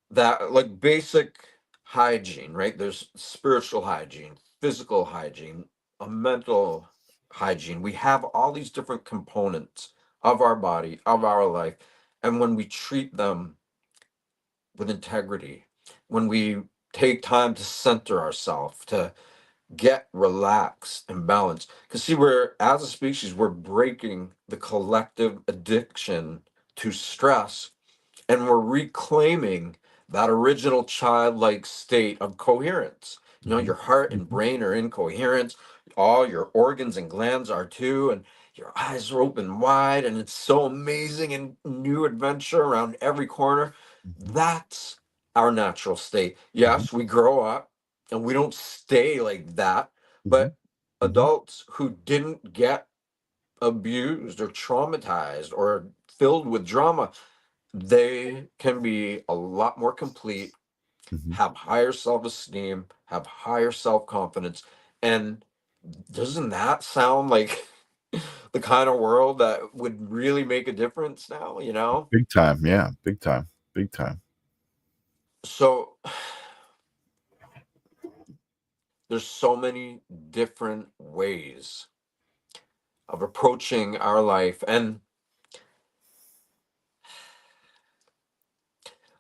that, like, basic hygiene, right? There's spiritual hygiene, physical hygiene, a mental hygiene. We have all these different components of our body, of our life. And when we treat them with integrity, when we take time to center ourselves, to get relaxed and balanced. Because see, we're, as a species, we're breaking the collective addiction to stress, and we're reclaiming that original childlike state of coherence. You know, your heart and brain are in coherence, all your organs and glands are too, and your eyes are open wide, and it's so amazing, and new adventure around every corner. That's our natural state. Yes, we grow up and we don't stay like that, but adults who didn't get abused or traumatized or filled with drama, they can be a lot more complete, have higher self-esteem, have higher self-confidence. And doesn't that sound like the kind of world that would really make a difference now, you know? Big time, yeah, big time, big time. So there's so many different ways of approaching our life. And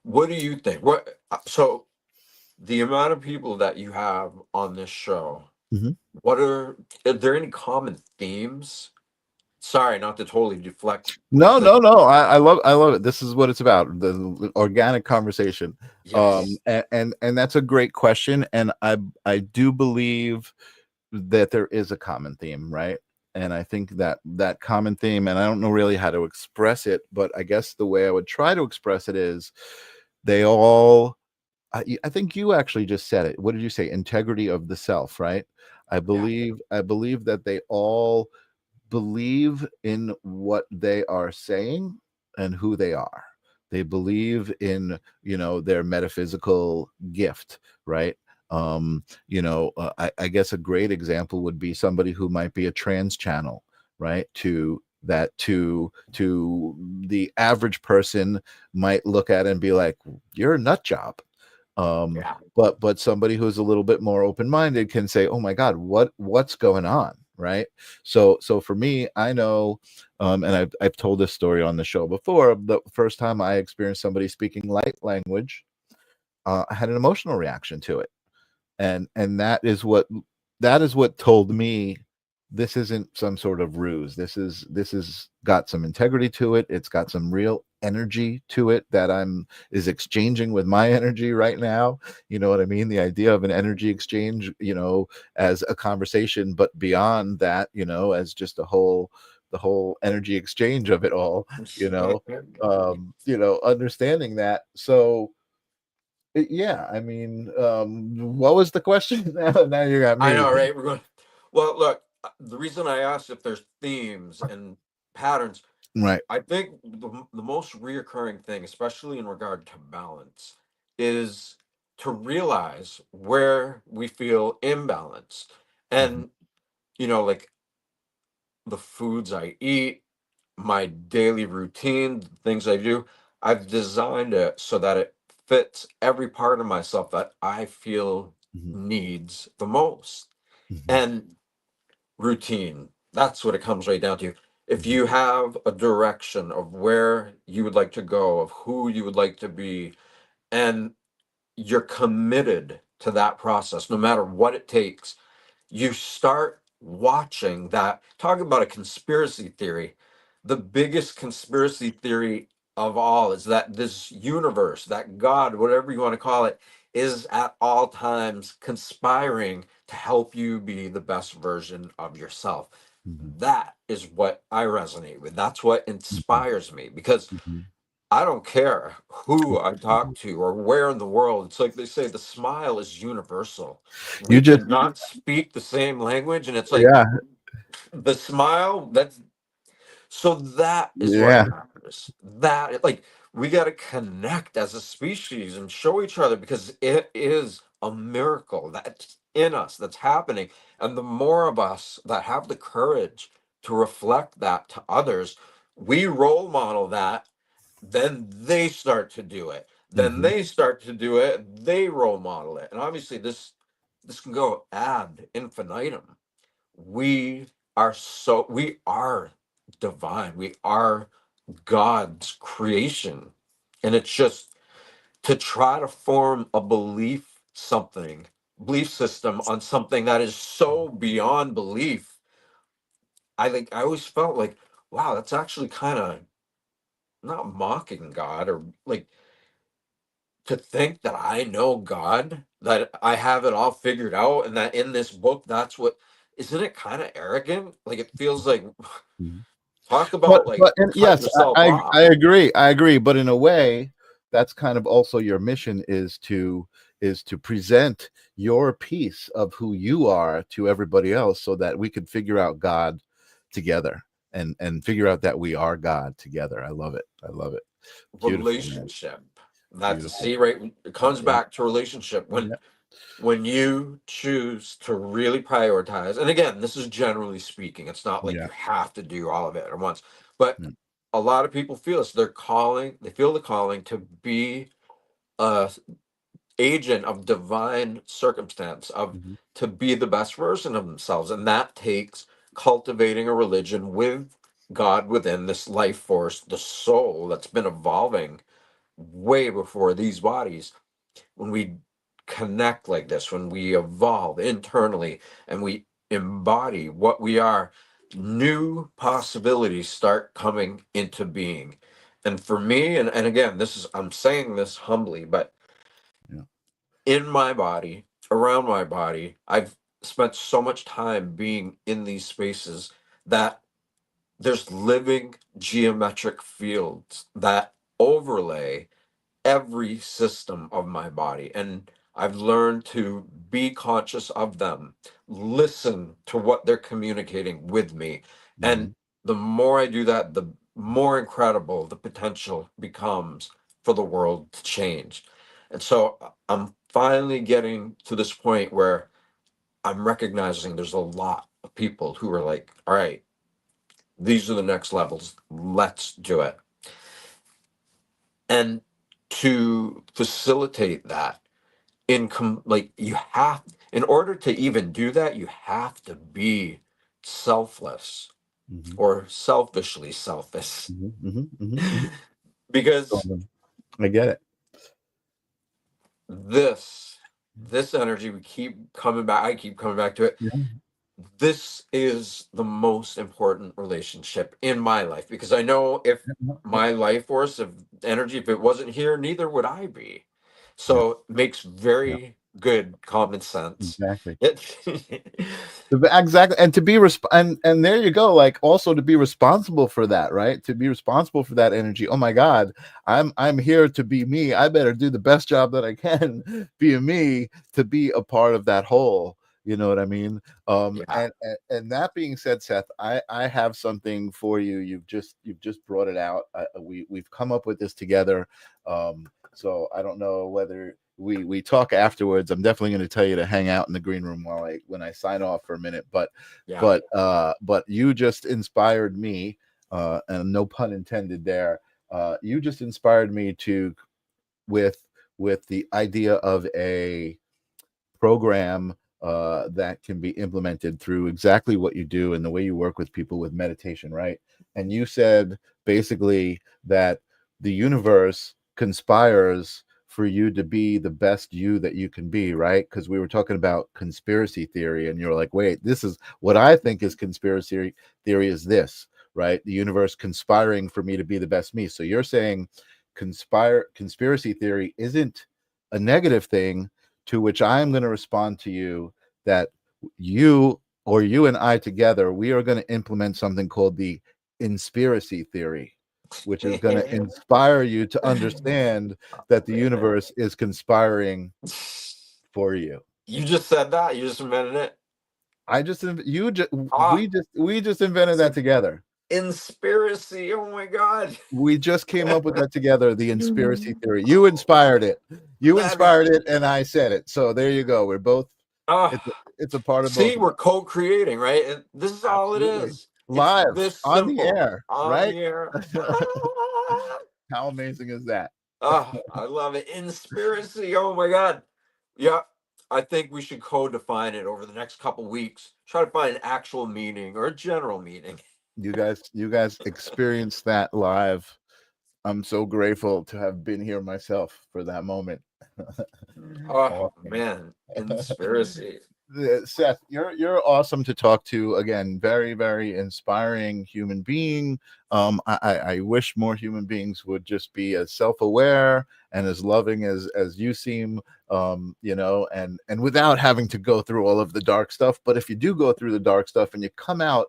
what do you think? So the amount of people that you have on this show, Mhm. are there any common themes? Sorry, not to totally deflect what you're No, saying. no, no. I love it. This is what it's about. The organic conversation. Yes. And that's a great question. And I do believe that there is a common theme, right? And I think that that common theme, and I don't know really how to express it, but I guess the way I would try to express it is they all, I think you actually just said it. What did you say? Integrity of the self, right? Yeah. I believe that they all believe in what they are saying and who they are. They believe in, their metaphysical gift, right? I guess a great example would be somebody who might be a trans channel, right? To the average person might look at it and be like, you're a nut job. Yeah. But somebody who's a little bit more open-minded can say, oh my God, what's going on, right? So for me, I know, and I've told this story on the show before. The first time I experienced somebody speaking light language, I had an emotional reaction to it, and that is what told me this isn't some sort of ruse. This is got some integrity to it. It's got some real energy to it that I'm is exchanging with my energy right now. You know what I mean? The idea of an energy exchange, as a conversation, but beyond that, as just the whole energy exchange of it all, understanding that. So yeah, I mean, what was the question? Now you got I me. know, right? We're going. Well, look, the reason I asked if there's themes and patterns, Right. I think the most reoccurring thing, especially in regard to balance, is to realize where we feel imbalanced. Mhm, And, like the foods I eat, my daily routine, the things I do, I've designed it so that it fits every part of myself that I feel mhm, needs the most. mhm, And routine, that's what it comes right down to. If mhm, you have a direction of where you would like to go, of who you would like to be, and you're committed to that process, no matter what it takes, you start watching that. Talk about a conspiracy theory. The biggest conspiracy theory of all is that this universe, that God, whatever you want to call it, is at all times conspiring to help you be the best version of yourself. mhm, That is what I resonate with. That's what mhm, inspires me, because mhm, I don't care who I talk to or where in the world. It's like they say the smile is universal. You We just cannot speak the same language, and it's like yeah, the smile, that is what yeah. matters. That, like, we got to connect as a species and show each other, because it is a miracle that's in us, that's happening. And the more of us that have the courage to reflect that to others, we role model that, then they start to do it. Then Mhm, they start to do it. They role model it. And obviously, this can go ad infinitum. We are divine. We are God's creation. And it's just to try to form a belief system on something that is so beyond belief. I always felt like, wow, that's actually kind of not mocking God, or like, to think that I know God, that I have it all figured out, and that in this book, isn't it kind of arrogant? Like, it feels like, mhm. talk But about like but and cut yes, yourself I off. agree. I agree. But in a way, that's kind of also your mission is to present your piece of who you are to everybody else so that we can figure out God together and figure out that we are God together. I love it. I love it. Beautiful, man. Relationship. That's, Beautiful. see, right, it comes Yeah. back to relationship. Yeah. When you choose to really prioritize, and again, this is generally speaking, it's not like Yeah. you have to do all of it at once, but Yeah. a lot of people feel this. They feel the calling to be a agent of divine circumstance, of Mhm. to be the best version of themselves. And that takes cultivating a religion with God within, this life force, the soul that's been evolving way before these bodies. When we connect like this, when we evolve internally and we embody what we are, new possibilities start coming into being. And for me, and again, this is, I'm saying this humbly, but Yeah. in my body, around my body, I've spent so much time being in these spaces that there's living geometric fields that overlay every system of my body. And I've learned to be conscious of them, listen to what they're communicating with me. And Mhm. the more I do that, the more incredible the potential becomes for the world to change. And so I'm finally getting to this point where I'm recognizing there's a lot of people who are like, all right, these are the next levels. Let's do it. And to facilitate that, like you have, in order to even do that, you have to be selfless Mhm. or selfishly selfish. Mhm. Mhm. Mhm. Mhm. Because So, I get it. this energy, we keep coming back, I keep coming back to it. Yeah. This is the most important relationship in my life, because I know if Yeah. my life force of energy, if it wasn't here, neither would I be. Yeah. So it makes Yeah. very good common sense. Exactly. It, Exactly, and to be and there you go, like also to be responsible for that, right? To be responsible for that energy. Oh my God, I'm here to be me. I better do the best job that I can being me to be a part of that whole. You know what I mean? yeah. And that being said, Seth, I have something for you. You've just brought it out. We've come up with this together. So I don't know whether we talk afterwards. I'm definitely going to tell you to hang out in the green room while when I sign off for a minute. Yeah. But you just inspired me, and no pun intended there. You just inspired me to with with the idea of a program that can be implemented through exactly what you do and the way you work with people with meditation, right? And you said basically that the universe conspires for you to be the best you that you can be, right? Because we were talking about conspiracy theory, and you're like, wait, this is what I think is conspiracy theory is this, right? The universe conspiring for me to be the best me. So you're saying conspiracy theory isn't a negative thing, to which I am going to respond to you that you and I together, we are going to implement something called the inspiracy theory, which is going to inspire you to understand that the universe is conspiring for you. You just said that. You just invented it. I just you just Ah, we just invented that together. inspiracy. Oh my God. We just came up with that together, the inspiracy theory. You inspired it. You That is, inspired it, and I said it. So there you go. We're both. ah, It's a, it's a part of both see, of us. we're co-creating, right? And this is all it Absolutely. is. It's Live this on the simple. air, On right? the air. Ah, How amazing is that? I love it. Inspiracy. Oh my God. Yeah. I think we should co-define it over the next couple weeks. Try to find an actual meaning or a general meaning. You guys experienced that live. I'm so grateful to have been here myself for that moment. Oh Awesome. man, conspiracy. Seth, you're awesome to talk to. Again, very, very inspiring human being. I wish more human beings would just be as self-aware and as loving as you seem, and without having to go through all of the dark stuff. But if you do go through the dark stuff and you come out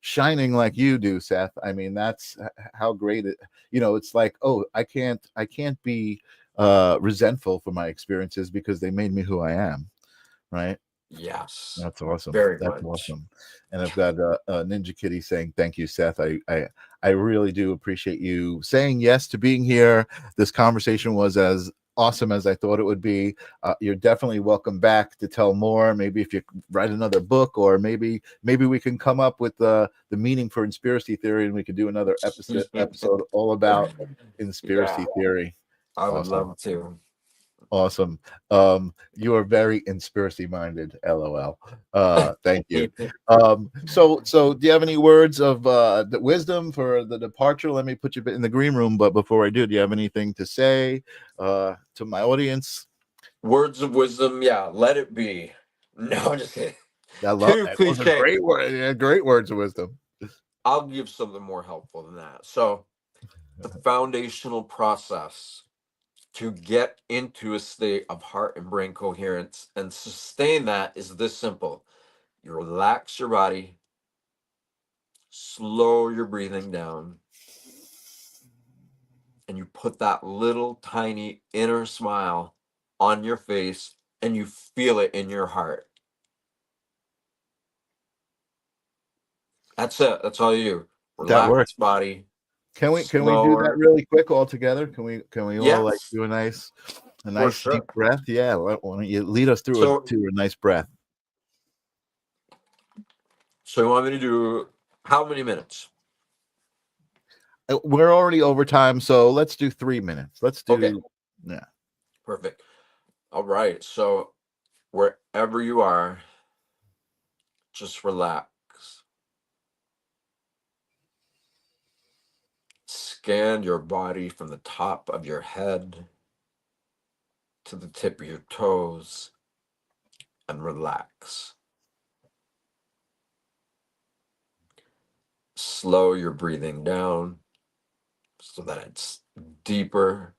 shining like you do, Seth, I mean, that's how great it. It's like, oh, I can't be resentful for my experiences because they made me who I am, right? Yes, That's awesome. very That's much. awesome. And I've got Ninja Kitty saying, "Thank you, Seth. I really do appreciate you saying yes to being here. This conversation was as awesome as I thought it would be. You're definitely welcome back to tell more. Maybe if you write another book, or maybe we can come up with the meaning for conspiracy theory, and we could do another episode all about Yeah, conspiracy theory. I would Awesome. love to. Awesome. You are very conspiracy minded, LOL. Thank you. So do you have any words of the wisdom for the departure? Let me put you in the green room, but before I do you have anything to say to my audience? Words of wisdom, yeah, let it be. No, I'm just kidding. I love Too that. Those are cliche. great words. Yeah, great words of wisdom. I'll give something more helpful than that. So, the foundational process to get into a state of heart and brain coherence and sustain that is this simple. You relax your body, slow your breathing down, and you put that little tiny inner smile on your face and you feel it in your heart. That's it. That's all you do. That works. Relaxed body, Can we do that slower. really quick all together? Can we all like Yes, do a for nice sure. deep breath? Yeah. Why don't you lead us through So, to a nice breath? so you want me to do how many minutes? We're already over time, so let's do 3 minutes. Let's Okay, do, yeah. perfect. All right. So, wherever you are, just relax. Scan your body from the top of your head to the tip of your toes and relax. Slow your breathing down so that it's deeper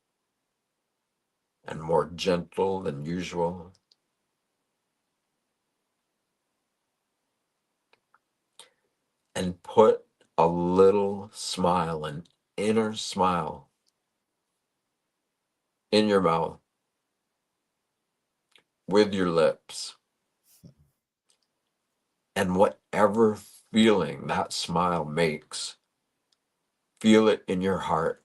and more gentle than usual. And put a little smile, an inner smile in your mouth with your lips. And whatever feeling that smile makes, feel it in your heart.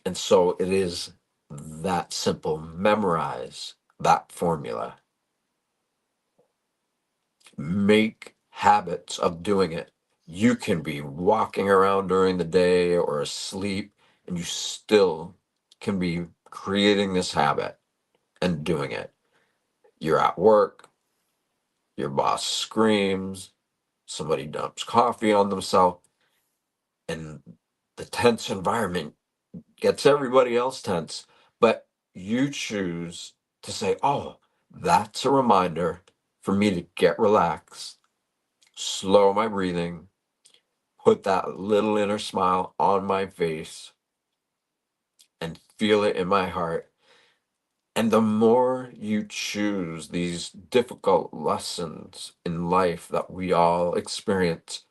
And so it is that simple. Memorize that formula. Make habits of doing it. You can be walking around during the day or asleep, and you still can be creating this habit and doing it. You're at work, your boss screams, somebody dumps coffee on themselves, and the tense environment gets everybody else tense. But you choose to say, oh, that's a reminder for me to get relaxed, slow my breathing, put that little inner smile on my face, and feel it in my heart. And the more you choose these difficult lessons in life that we all experience,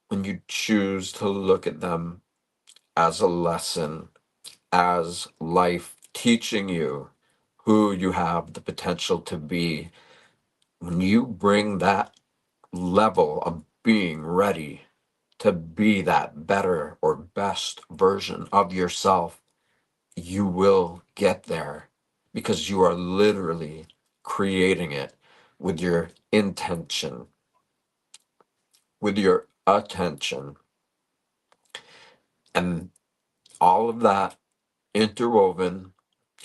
when you choose to look at them as a lesson, as life teaching you who you have the potential to be, when you bring that level of being ready to be that better or best version of yourself, you will get there because you are literally creating it with your intention, with your attention, and all of that interwoven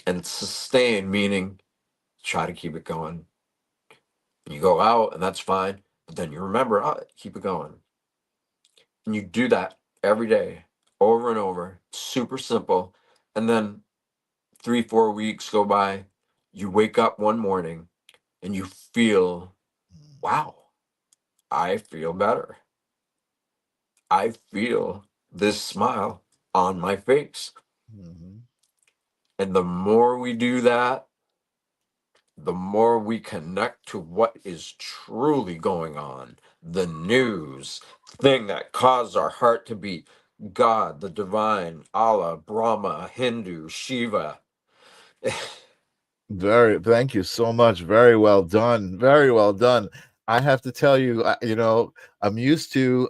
and sustained, meaning try to keep it going. You go out and that's fine, but then you remember, oh, keep it going. And you do that every day, over and over, super simple. And then 3, 4 weeks go by, you wake up one morning and you feel, wow, I feel better. I feel this smile on my face. Mhm. And the more we do that, the more we connect to what is truly going on, the news, thing that caused our heart to beat, God, the divine, Allah, Brahma, Hindu, Shiva. Thank you so much. Very well done. Very well done. I have to tell you, I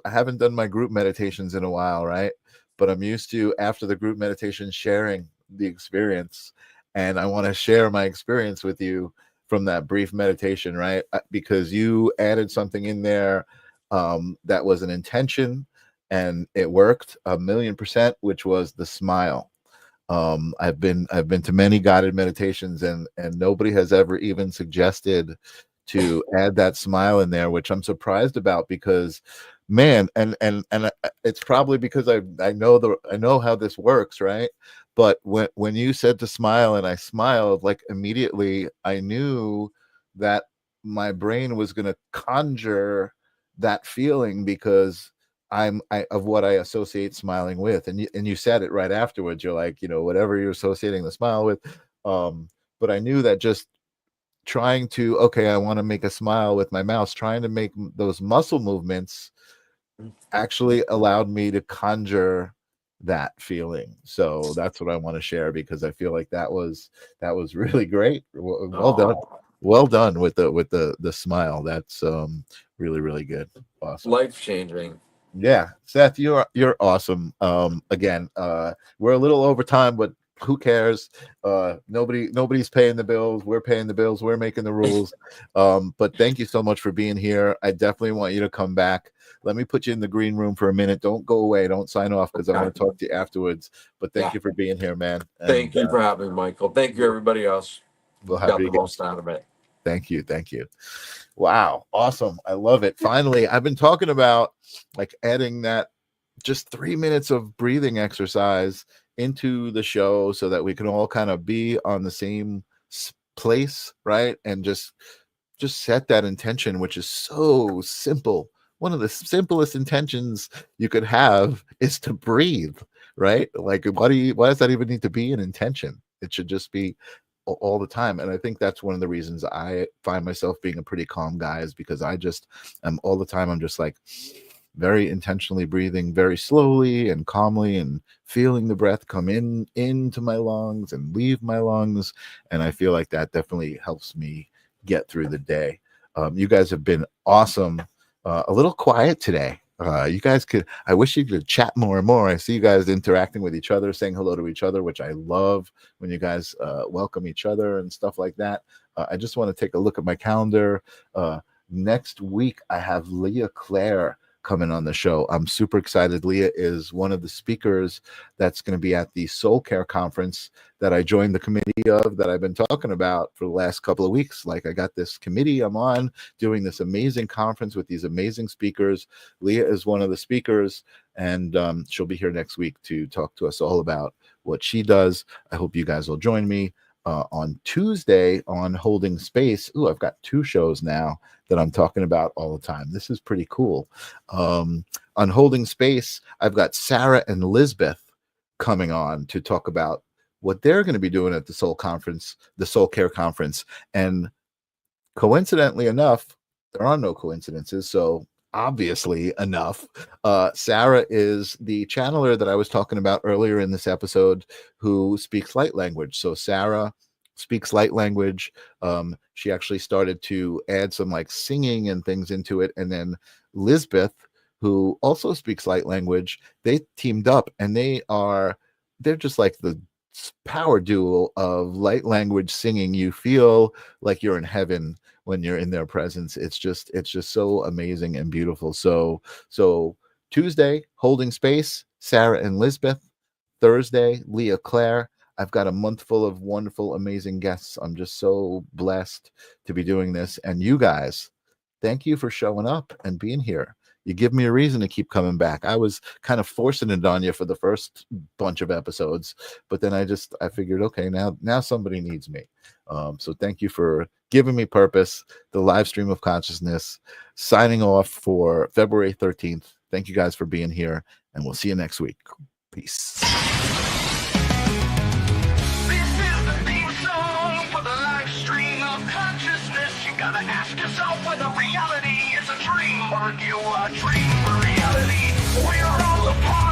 haven't done my group meditations in a while, right? But I'm used to, after the group meditation, sharing the experience. And I want to share my experience with you from that brief meditation, right? Because you added something in there that was an intention and it worked 1,000,000%, which was the smile. I've been to many guided meditations, and nobody has ever even suggested to add that smile in there, which I'm surprised about, because man, and it's probably because I know how this works, right? But when you said to smile and I smiled, like immediately I knew that my brain was going to conjure that feeling, because of what I associate smiling with. And you said it right afterwards. You're like, whatever you're associating the smile with. But I knew that just trying to, okay, I want to make a smile with my mouth, trying to make those muscle movements actually allowed me to conjure that feeling. So that's what I want to share, because I feel like that was really great. Well done. Well done with the smile. That's really, really good. Awesome. Life-changing. Yeah, Seth, you're awesome. Again, we're a little over time, but who cares? Nobody's paying the bills. We're paying the bills. We're making the rules. But thank you so much for being here. I definitely want you to come back. Let me put you in the green room for a minute. Don't go away. Don't sign off, because I want to talk to you afterwards. But thank you for being here, man. Thank you for having me, Michael. Thank you, everybody else. We'll Got the most out of it. Thank you. Wow, awesome. I love it. Finally, I've been talking about like adding that just 3 minutes of breathing exercise into the show, so that we can all kind of be on the same place, right? And just set that intention, which is so simple. One of the simplest intentions you could have is to breathe, right? Like, why does that even need to be an intention? It should just be all the time. And I think that's one of the reasons I find myself being a pretty calm guy, is because I just am all the time. I'm just like very intentionally breathing very slowly and calmly, and feeling the breath come into my lungs and leave my lungs. And I feel like that definitely helps me get through the day. You guys have been awesome. A little quiet today. You guys I wish you could chat more and more. I see you guys interacting with each other, saying hello to each other, which I love when you guys welcome each other and stuff like that. I just want to take a look at my calendar. Next week, I have Leah Claire coming on the show. I'm super excited. Leah is one of the speakers that's going to be at the Soul Care Conference that I joined the committee of, that I've been talking about for the last couple of weeks. Like, I got this committee I'm on, doing this amazing conference with these amazing speakers. Leah is one of the speakers, and she'll be here next week to talk to us all about what she does. I hope you guys will join me. On Tuesday on Holding Space. Ooh, I've got 2 shows now that I'm talking about all the time. This is pretty cool. On Holding Space, I've got Sarah and Lisbeth coming on to talk about what they're going to be doing at the Soul Conference, the Soul Care Conference. And coincidentally enough, there are no coincidences, so obviously enough, Sarah is the channeler that I was talking about earlier in this episode, who speaks light language. So Sarah speaks light language. She actually started to add some like singing and things into it. And then Lisbeth, who also speaks light language, they teamed up, and they're just like the power duo of light language singing. You feel like you're in heaven when you're in their presence. It's just so amazing and beautiful. So Tuesday, Holding Space, Sarah and Lisbeth. Thursday, Leah Claire. I've got a month full of wonderful, amazing guests. I'm just so blessed to be doing this. And you guys, thank you for showing up and being here. You give me a reason to keep coming back. I was kind of forcing it on you for the first bunch of episodes, but then I figured, okay, now somebody needs me. So thank you for giving me purpose. The Livestream of Consciousness, signing off for February 13th. Thank you guys for being here, and we'll see you next week. Peace. This is the theme song for the live stream of consciousness. You gotta ask yourself whether reality is a dream or you are dream reality. We're all a part